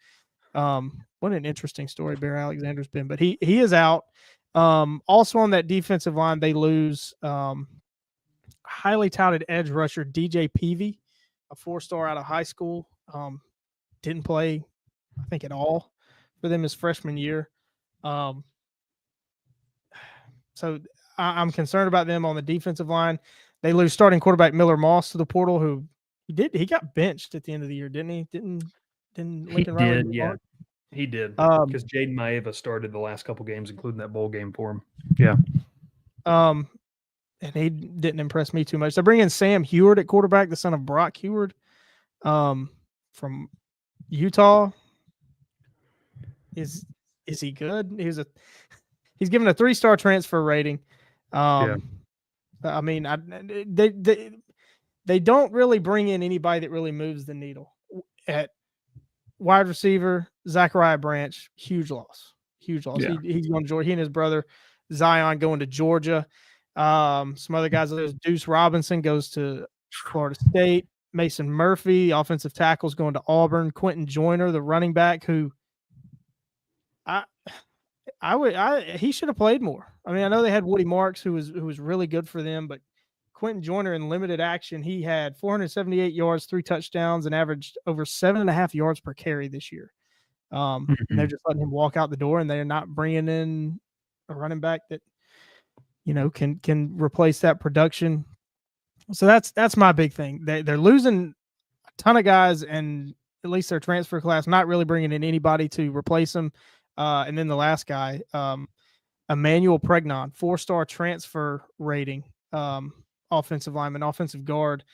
What an interesting story Bear Alexander's been. But he is out. Also on that defensive line, they lose highly touted edge rusher DJ Peavy, a 4-star out of high school. Didn't play, I think, at all for them his freshman year. So I'm concerned about them on the defensive line. They lose starting quarterback Miller Moss to the portal, who he got benched at the end of the year, didn't he? Didn't Lincoln Riley did, yeah. He did, because Jaden Maeva started the last couple games, including that bowl game for him. Yeah. And he didn't impress me too much. They bring in Sam Heward at quarterback, the son of Brock Heward, from Utah. Is he good? He's given a 3-star transfer rating. I mean, they don't really bring in anybody that really moves the needle. At wide receiver, Zachariah Branch, huge loss. Yeah. He's going to Georgia. He and his brother Zion going to Georgia. Some other guys, there's Deuce Robinson goes to Florida State. Mason Murphy, offensive tackles, going to Auburn. Quentin Joyner, the running back, who he should have played more. I mean, I know they had Woody Marks, who was really good for them, but Quentin Joyner in limited action, he had 478 yards, 3 touchdowns, and averaged over 7.5 yards per carry this year. And they're just letting him walk out the door, and they're not bringing in a running back that can replace that production. So that's my big thing. They're losing a ton of guys, and at least their transfer class not really bringing in anybody to replace them. And then the last guy, Emmanuel Pregnon, 4-star transfer rating, offensive lineman, offensive guard.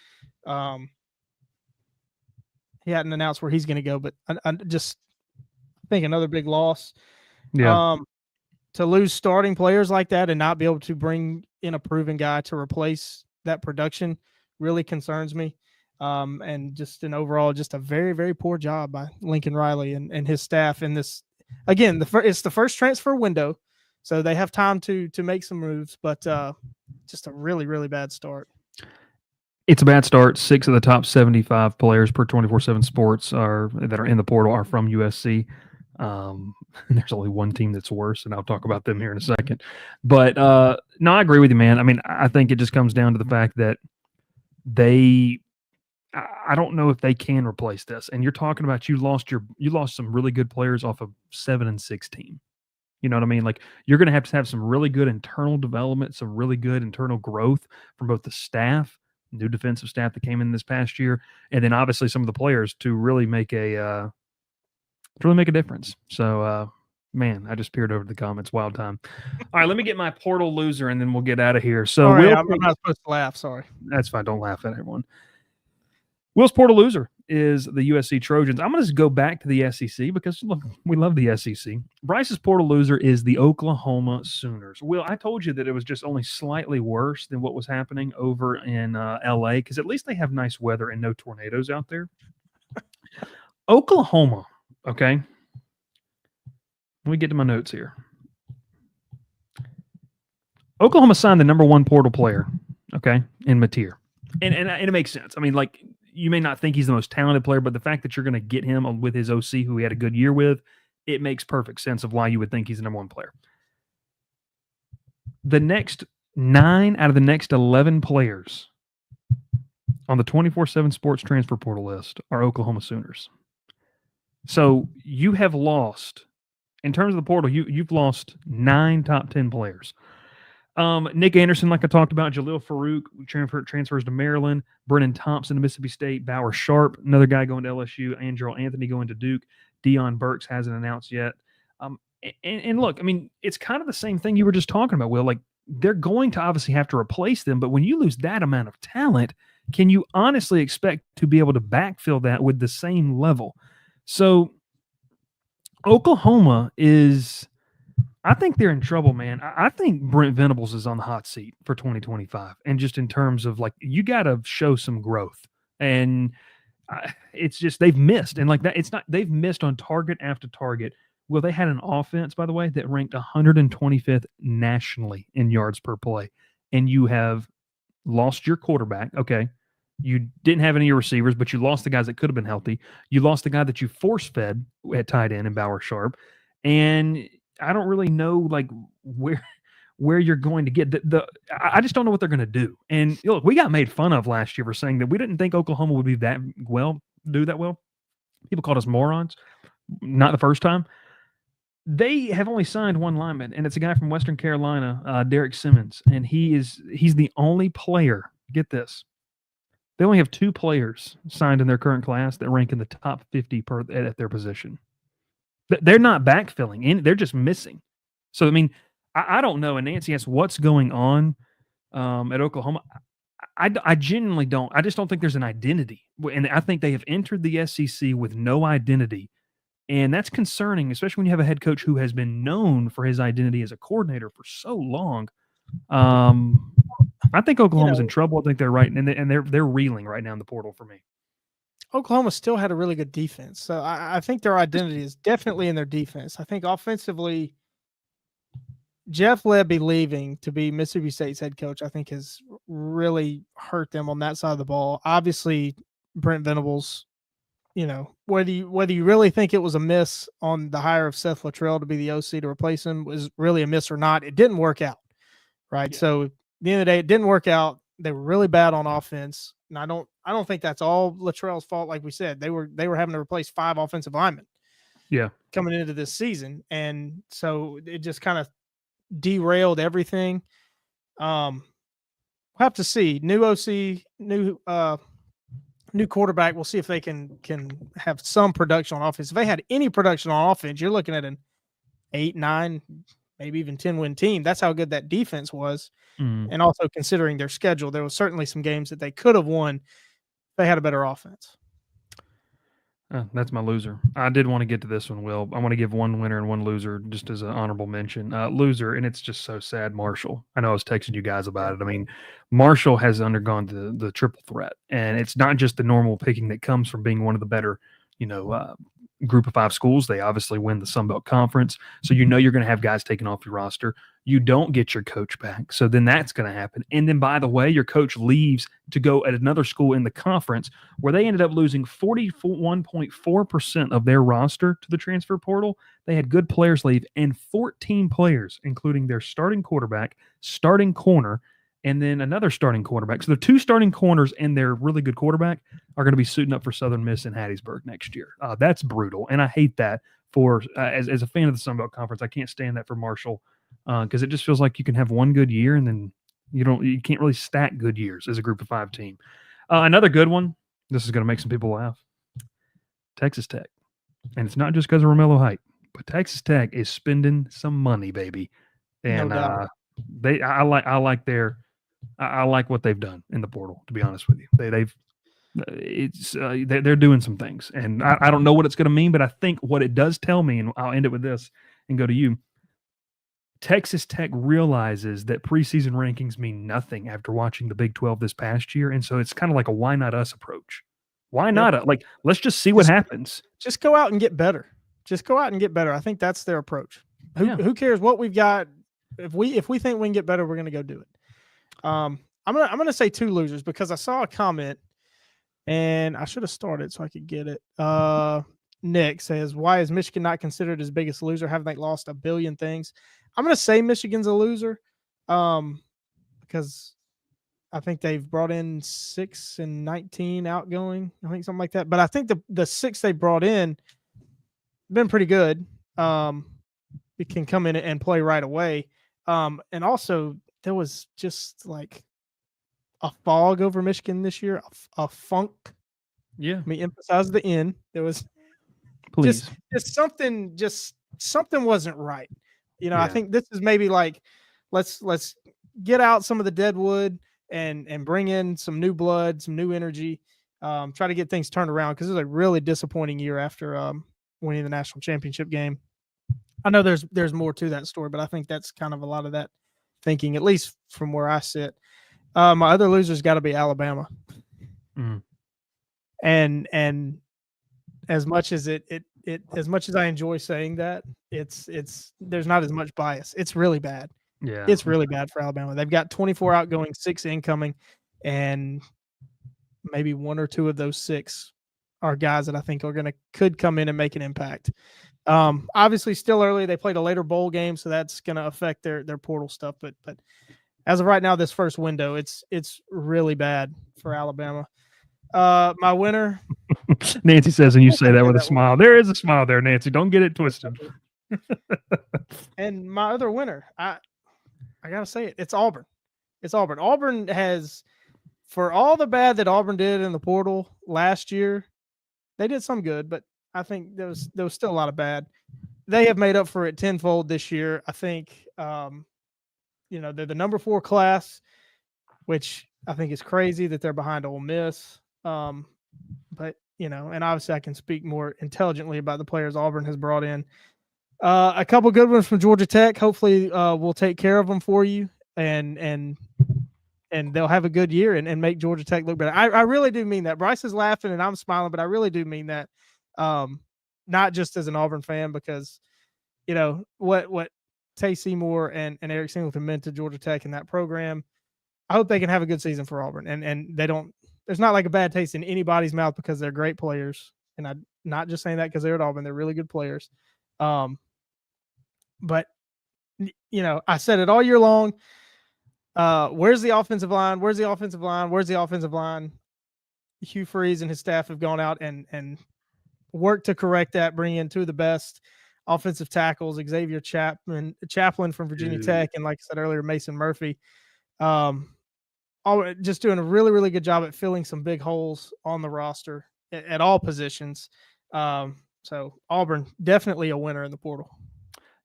He hadn't announced where he's going to go, but I just think another big loss. Yeah. To lose starting players like that and not be able to bring in a proven guy to replace that production really concerns me. And just an overall, just a very, very poor job by Lincoln Riley and his staff in this. Again, it's the first transfer window, so they have time to make some moves, but just a really, really bad start. It's a bad start. 6 of the top 75 players per 24/7 Sports that are in the portal are from USC. There's only one team that's worse, and I'll talk about them here in a second. But no, I agree with you, man. I mean, I think it just comes down to the fact that I don't know if they can replace this. And you're talking about you lost some really good players off a 7-6 team. You know what I mean? Like, you're going to have some really good internal development, some really good internal growth from both the staff, new defensive staff that came in this past year, and then obviously some of the players to really make a difference. So, man, I just peered over the comments. Wild time. All right, let me get my portal loser, and then we'll get out of here. So, right, I'm not supposed to laugh. Sorry. That's fine. Don't laugh at everyone. Will's portal loser is the USC Trojans. I'm going to just go back to the SEC because, look, we love the SEC. Bryce's portal loser is the Oklahoma Sooners. Will, I told you that it was just only slightly worse than what was happening over in L.A. because at least they have nice weather and no tornadoes out there. Oklahoma, okay? Let me get to my notes here. Oklahoma signed the number 1 portal player, okay, in Mateer. And it makes sense. I mean, like, you may not think he's the most talented player, but the fact that you're going to get him with his OC, who he had a good year with, it makes perfect sense of why you would think he's the number 1 player. The next 9 out of the next 11 players on the 24/7 Sports transfer portal list are Oklahoma Sooners. So you have lost, in terms of the portal, you've lost 9 top 10 players. Nick Anderson, like I talked about, Jalil Farouk transfers to Maryland, Brennan Thompson to Mississippi State, Bauer Sharp, another guy going to LSU, Andrew Anthony going to Duke, Deion Burks hasn't announced yet. And look, I mean, it's kind of the same thing you were just talking about, Will. Like, they're going to obviously have to replace them, but when you lose that amount of talent, can you honestly expect to be able to backfill that with the same level? So Oklahoma is I think they're in trouble, man. I think Brent Venables is on the hot seat for 2025, and just in terms of like you got to show some growth, and it's just they've missed, and like that, it's not they've missed on target after target. Well, they had an offense, by the way, that ranked 125th nationally in yards per play, and you have lost your quarterback. Okay, you didn't have any of your receivers, but you lost the guys that could have been healthy. You lost the guy that you force fed at tight end in Bauer Sharp, and I don't really know like where you're going to get I just don't know what they're going to do. And look, we got made fun of last year for saying that we didn't think Oklahoma would be do that well. People called us morons. Not the first time. They have only signed one lineman, and it's a guy from Western Carolina, Derek Simmons, and he's the only player. Get this. They only have 2 players signed in their current class that rank in the top 50 at their position. They're not backfilling. They're just missing. So, I mean, I don't know. And Nancy asks, what's going on at Oklahoma? I genuinely don't. I just don't think there's an identity. And I think they have entered the SEC with no identity. And that's concerning, especially when you have a head coach who has been known for his identity as a coordinator for so long. I think Oklahoma's in trouble. I think they're right, and they're reeling right now in the portal for me. Oklahoma still had a really good defense, so I think their identity is definitely in their defense. I think offensively, Jeff Lebby leaving to be Mississippi State's head coach, I think, has really hurt them on that side of the ball. Obviously, Brent Venables, whether you really think it was a miss on the hire of Seth Luttrell to be the OC to replace him was really a miss or not, it didn't work out, right? Yeah. So at the end of the day, it didn't work out. They were really bad on offense, and I don't think that's all Luttrell's fault. Like we said, they were having to replace 5 offensive linemen, coming into this season, and so it just kind of derailed everything. We'll have to see. New OC, new quarterback. We'll see if they can have some production on offense. If they had any production on offense, you're looking at an 8, 9, maybe even 10-win team. That's how good that defense was. And also considering their schedule, there was certainly some games that they could have won if they had a better offense. That's my loser. I did want to get to this one, Will. I want to give one winner and one loser just as an honorable mention. Loser, and it's just so sad, Marshall. I know I was texting you guys about it. I mean, Marshall has undergone the triple threat, and it's not just the normal picking that comes from being one of the better, group of 5 schools. They obviously win the Sun Belt Conference, so you're going to have guys taken off your roster. You don't get your coach back, so then that's going to happen. And then, by the way, your coach leaves to go at another school in the conference where they ended up losing 41.4% of their roster to the transfer portal. They had good players leave, and 14 players, including their starting quarterback, starting corner, and then another starting quarterback. So the 2 starting corners and their really good quarterback are going to be suiting up for Southern Miss in Hattiesburg next year. That's brutal, and I hate that for as a fan of the Sun Belt Conference. I can't stand that for Marshall because it just feels like you can have one good year and then you can't really stack good years as a group of 5 team. Another good one. This is going to make some people laugh. Texas Tech, and it's not just because of Romello Height, but Texas Tech is spending some money, baby, and no doubt. I like what they've done in the portal, to be honest with you. They're doing some things, and I don't know what it's going to mean, but I think what it does tell me, and I'll end it with this and go to you. Texas Tech realizes that preseason rankings mean nothing after watching the Big 12 this past year, and so it's kind of like a why not us approach. Why not? Let's just see what happens. Just go out and get better. I think that's their approach. Who cares what we've got? If we think we can get better, we're going to go do it. I'm gonna say 2 losers because I saw a comment and I should have started so I could get it. Nick says, "Why is Michigan not considered his biggest loser? Haven't they lost a billion things?" I'm gonna say Michigan's a loser, because I think they've brought in 6 and 19 outgoing. I think something like that. But I think the 6 they brought in been pretty good. It can come in and play right away. And also there was just like a fog over Michigan this year, a funk. Yeah. Let me emphasize the N. There was just something wasn't right. I think this is maybe like, let's get out some of the dead wood and bring in some new blood, some new energy, try to get things turned around. Cause it was a really disappointing year after, winning the national championship game. I know there's more to that story, but I think that's kind of a lot of that thinking, at least from where I sit. My other loser's got to be Alabama, Mm. and as much as as much as I enjoy saying that, it's there's not as much bias. It's really bad. Yeah. It's really bad for Alabama. They've got 24 outgoing, 6 incoming, and maybe 1 or 2 of those 6 are guys that I think could come in and make an impact. Obviously still early. They played a later bowl game, so that's going to affect their portal stuff. But as of right now, this first window, it's really bad for Alabama. My winner. Nancy says, and you say that with a smile. There is a smile there, Nancy. Don't get it twisted. And my other winner, I gotta say it. It's Auburn. It's Auburn. Auburn has, for all the bad that Auburn did in the portal last year, they did some good, but I think there was still a lot of bad. They have made up for it tenfold this year. I think, they're the number 4 class, which I think is crazy that they're behind Ole Miss. But and obviously I can speak more intelligently about the players Auburn has brought in. A couple good ones from Georgia Tech. Hopefully, we'll take care of them for you, and they'll have a good year and make Georgia Tech look better. I really do mean that. Bryce is laughing and I'm smiling, but I really do mean that. Not just as an Auburn fan, because what Tay Seymour and Eric Singleton meant to Georgia Tech in that program. I hope they can have a good season for Auburn, and they don't. There's not like a bad taste in anybody's mouth because they're great players, and I'm not just saying that because they're at Auburn. They're really good players. But I said it all year long. Where's the offensive line? Where's the offensive line? Where's the offensive line? Hugh Freeze and his staff have gone out and worked to correct that, bring in 2 of the best offensive tackles, Xavier Chaplin from Virginia Tech, and like I said earlier, Mason Murphy. Just doing a really, really good job at filling some big holes on the roster at all positions. So Auburn, definitely a winner in the portal.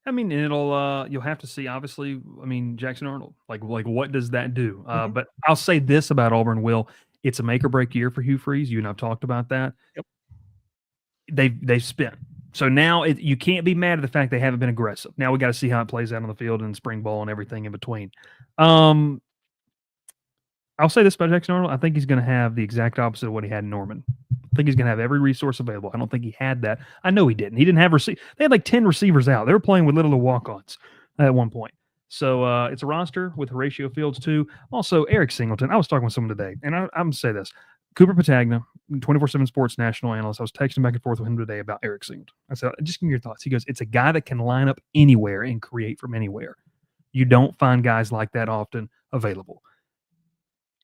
I mean, you'll have to see, obviously, Jackson Arnold, like what does that do? But I'll say this about Auburn, Will, it's a make or break year for Hugh Freeze. You and I've talked about that. Yep. They've spent. So now you can't be mad at the fact they haven't been aggressive. Now we got to see how it plays out on the field and spring ball and everything in between. I'll say this about Jackson Arnold. I think he's going to have the exact opposite of what he had in Norman. I think he's going to have every resource available. I don't think he had that. I know he didn't. He didn't have They had like 10 receivers out. They were playing with little walk-ons at one point. So it's a roster with Horatio Fields too. Also, Eric Singleton. I was talking with someone today, and I'm going to say this. Cooper Patagna, 24/7 Sports national analyst. I was texting back and forth with him today about Eric Singleton. I said, just give me your thoughts. He goes, it's a guy that can line up anywhere and create from anywhere. You don't find guys like that often available.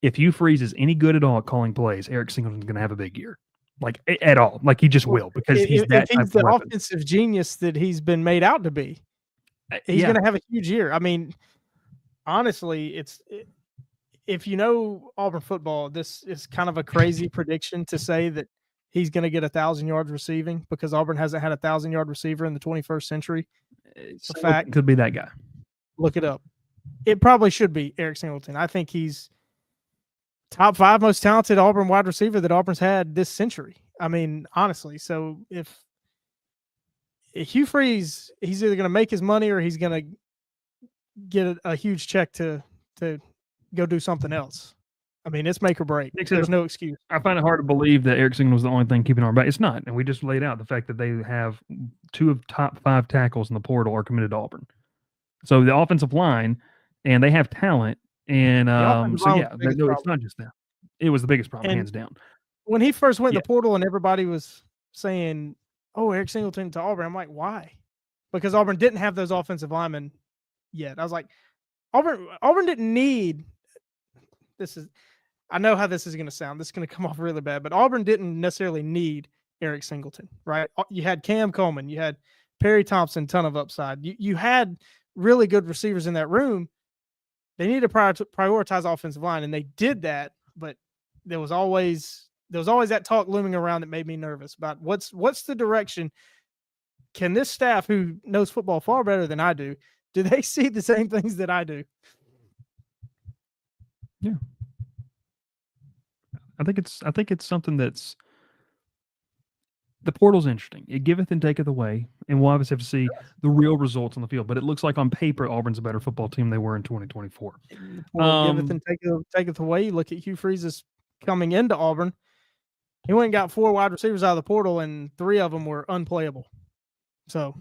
If Hugh Freeze is any good at all at calling plays, Eric Singleton's going to have a big year. Like, at all. Like, he just will, because he's that type the of weapon. offensive genius that he's been made out to be. He's going to have a huge year. I mean, honestly, if you know Auburn football, this is kind of a crazy prediction to say that he's going to get 1,000 yards receiving, because Auburn hasn't had a 1,000-yard receiver in the 21st century. It's a fact. Could be that guy. Look it up. It probably should be Eric Singleton. I think he's top 5 most talented Auburn wide receiver that Auburn's had this century. I mean, honestly. So if Hugh Freeze, he's either going to make his money or he's going to get a huge check to go do something else. I mean, it's make or break. There's no excuse. I find it hard to believe that Eric Singleton was the only thing keeping Auburn back. It's not. And we just laid out the fact that they have 2 of top 5 tackles in the portal are committed to Auburn. So the offensive line, and they have talent. And it's not just that. It was the biggest problem, hands down. When he first went in the portal and everybody was saying, oh, Eric Singleton to Auburn, I'm like, why? Because Auburn didn't have those offensive linemen yet. I was like, Auburn didn't need this. I know how this is going to sound. This is going to come off really bad, but Auburn didn't necessarily need Eric Singleton, right? You had Cam Coleman, you had Perry Thompson, ton of upside. You had really good receivers in that room. They needed to prioritize offensive line, and they did that. But there was always that talk looming around that made me nervous about what's the direction. Can this staff, who knows football far better than I do they see the same things that I do? Yeah, I think it's something that's the portal's interesting. It giveth and taketh away, and we'll obviously have to see the real results on the field. But it looks like on paper, Auburn's a better football team than they were in 2024. The portal giveth and taketh away. Look at Hugh Freeze's coming into Auburn. He went and got 4 wide receivers out of the portal, and 3 of them were unplayable. So,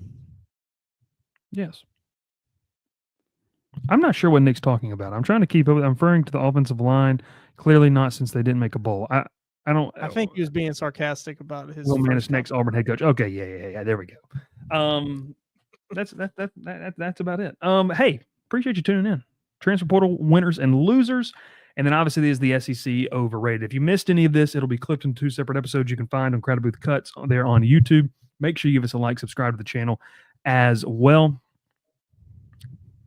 yes. I'm not sure what Nick's talking about. I'm trying to keep up. I'm referring to the offensive line. Clearly not, since they didn't make a bowl. I think he was being sarcastic about his. Will Mannis next Auburn head coach. Okay, yeah. There we go. That's about it. Hey, appreciate you tuning in. Transfer portal winners and losers, and then obviously there's the SEC overrated. If you missed any of this, it'll be clipped into 2 separate episodes you can find on Crowded Booth Cuts there on YouTube. Make sure you give us a like, subscribe to the channel as well.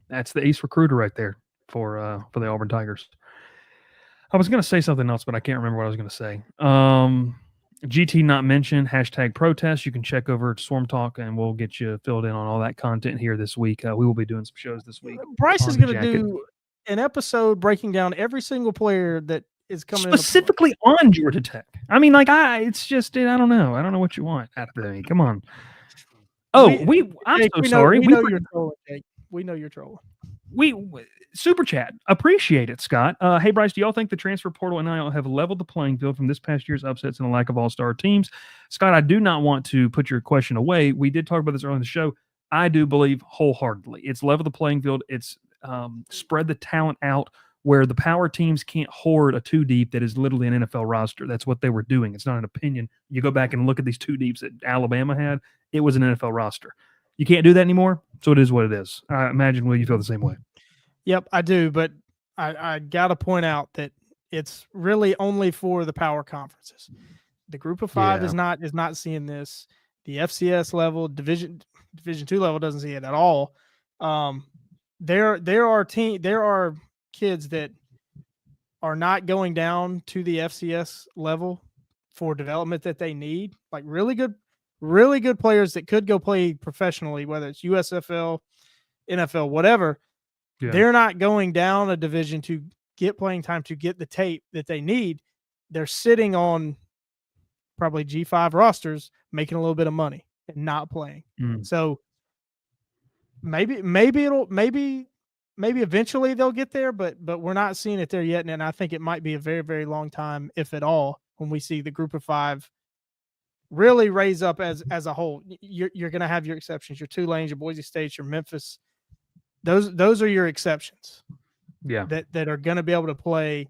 That's the ace recruiter right there for the Auburn Tigers. I was going to say something else, but I can't remember what I was going to say. GT not mentioned, #protest. You can check over at Swarm Talk, and we'll get you filled in on all that content here this week. We will be doing some shows this week. Bryce is going to do an episode breaking down every single player that is coming specifically on Georgia Tech. I mean, like, it's just, I don't know. I don't know what you want out of me. Come on. Oh, I'm so sorry. We know you're trolling, Jake. We know you're trolling. Super chat. Appreciate it, Scott. Hey, Bryce, do y'all think the transfer portal and NIL have leveled the playing field from this past year's upsets and the lack of all-star teams? Scott, I do not want to put your question away. We did talk about this earlier in the show. I do believe wholeheartedly it's leveled the playing field. It's spread the talent out where the power teams can't hoard a 2-deep that is literally an NFL roster. That's what they were doing. It's not an opinion. You go back and look at these 2-deeps that Alabama had. It was an NFL roster. You can't do that anymore, so it is what it is. I imagine, Will, you feel the same way. Yep, I do, but I got to point out that it's really only for the power conferences. The Group of Five is not seeing this. The FCS level, Division 2 level doesn't see it at all. There are kids that are not going down to the FCS level for development that they need, like really good players that could go play professionally, whether it's USFL, NFL, whatever. Yeah. They're not going down a division to get playing time, to get the tape that they need. They're sitting on probably G5 rosters, making a little bit of money and not playing. So maybe eventually they'll get there, but we're not seeing it there yet. And I think it might be a very, very long time, if at all, when we see the Group of Five really raise up as a whole. You're going to have your exceptions, your Tulanes, your Boise State, your Memphis. Those are your exceptions. Yeah. That are going to be able to play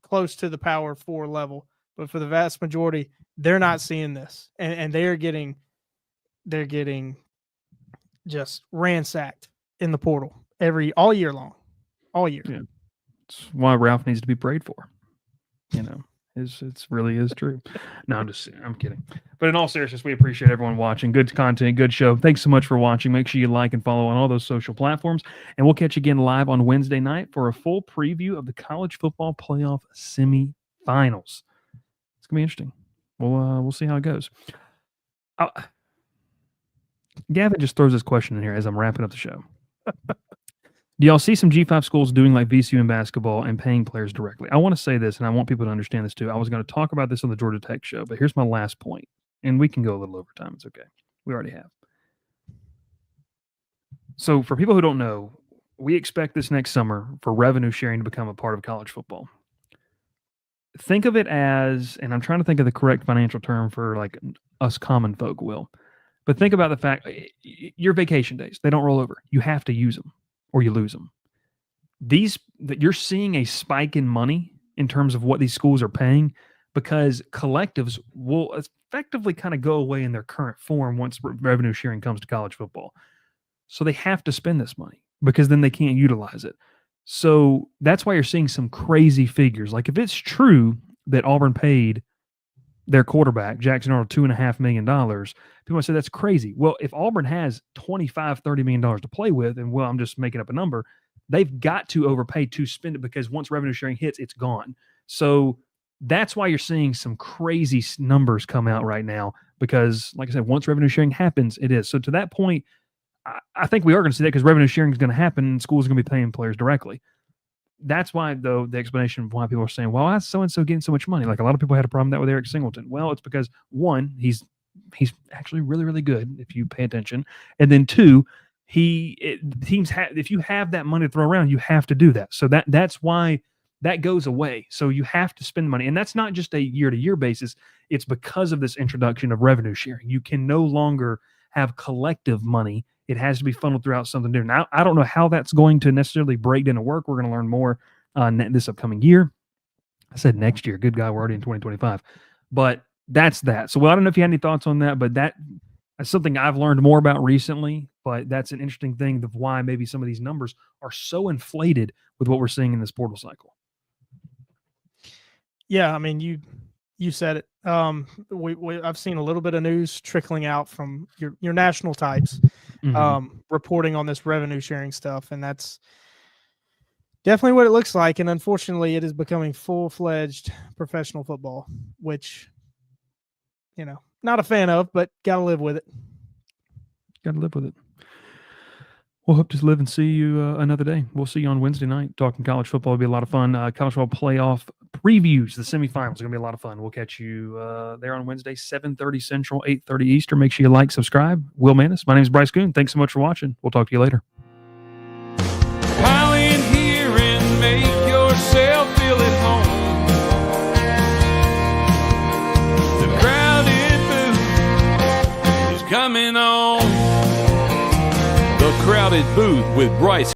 close to the Power 4 level. But for the vast majority, they're not seeing this. And they're getting just ransacked in the portal all year long. All year. Yeah. It's why Ralph needs to be prayed for. It really is true. No, I'm kidding. But in all seriousness, we appreciate everyone watching. Good content, good show. Thanks so much for watching. Make sure you like and follow on all those social platforms. And we'll catch you again live on Wednesday night for a full preview of the college football playoff semifinals. It's gonna be interesting. We'll see how it goes. Gavin just throws this question in here as I'm wrapping up the show. Do y'all see some G5 schools doing like VCU in basketball and paying players directly? I want to say this, and I want people to understand this too. I was going to talk about this on the Georgia Tech show, but here's my last point, and we can go a little over time. It's okay. We already have. So for people who don't know, we expect this next summer for revenue sharing to become a part of college football. Think of it as, and I'm trying to think of the correct financial term for like us common folk will, but think about the fact your vacation days, they don't roll over. You have to use them, or you lose them. That you're seeing a spike in money in terms of what these schools are paying because collectives will effectively kind of go away in their current form once revenue sharing comes to college football. So they have to spend this money because then they can't utilize it. So that's why you're seeing some crazy figures. Like if it's true that Auburn paid their quarterback, Jackson Arnold, $2.5 million, people might say that's crazy. Well, if Auburn has $25-30 million to play with, and I'm just making up a number, they've got to overpay to spend it because once revenue sharing hits, it's gone. So that's why you're seeing some crazy numbers come out right now because, like I said, once revenue sharing happens, it is. So to that point, I think we are going to see that because revenue sharing is going to happen and schools are going to be paying players directly. That's why, though, the explanation of why people are saying, well, why is so-and-so getting so much money? Like a lot of people had a problem with that with Eric Singleton. Well, it's because, one, he's He's actually really, really good if you pay attention. And then 2, if you have that money to throw around, you have to do that. So that's why that goes away. So you have to spend money. And that's not just a year-to-year basis. It's because of this introduction of revenue sharing. You can no longer have collective money. It has to be funneled throughout something new. Now, I don't know how that's going to necessarily break down and work. We're going to learn more this upcoming year. I said next year. Good guy, we're already in 2025. But that's that. So, I don't know if you had any thoughts on that, but that's something I've learned more about recently. But that's an interesting thing of why maybe some of these numbers are so inflated with what we're seeing in this portal cycle. Yeah, I mean, you said it. I've seen a little bit of news trickling out from your national types, reporting on this revenue sharing stuff, and that's definitely what it looks like. And unfortunately, it is becoming full-fledged professional football, which, not a fan of, but got to live with it. Got to live with it. We'll hope to live and see you another day. We'll see you on Wednesday night. Talking college football will be a lot of fun. College football playoff previews, the semifinals are going to be a lot of fun. We'll catch you there on Wednesday, 7:30 Central, 8:30 Eastern. Make sure you like, subscribe. Will Manis. My name is Bryce Koon. Thanks so much for watching. We'll talk to you later. Pile in here and make yourself feel at home. The crowded booth is coming on. The Crowded Booth with Bryce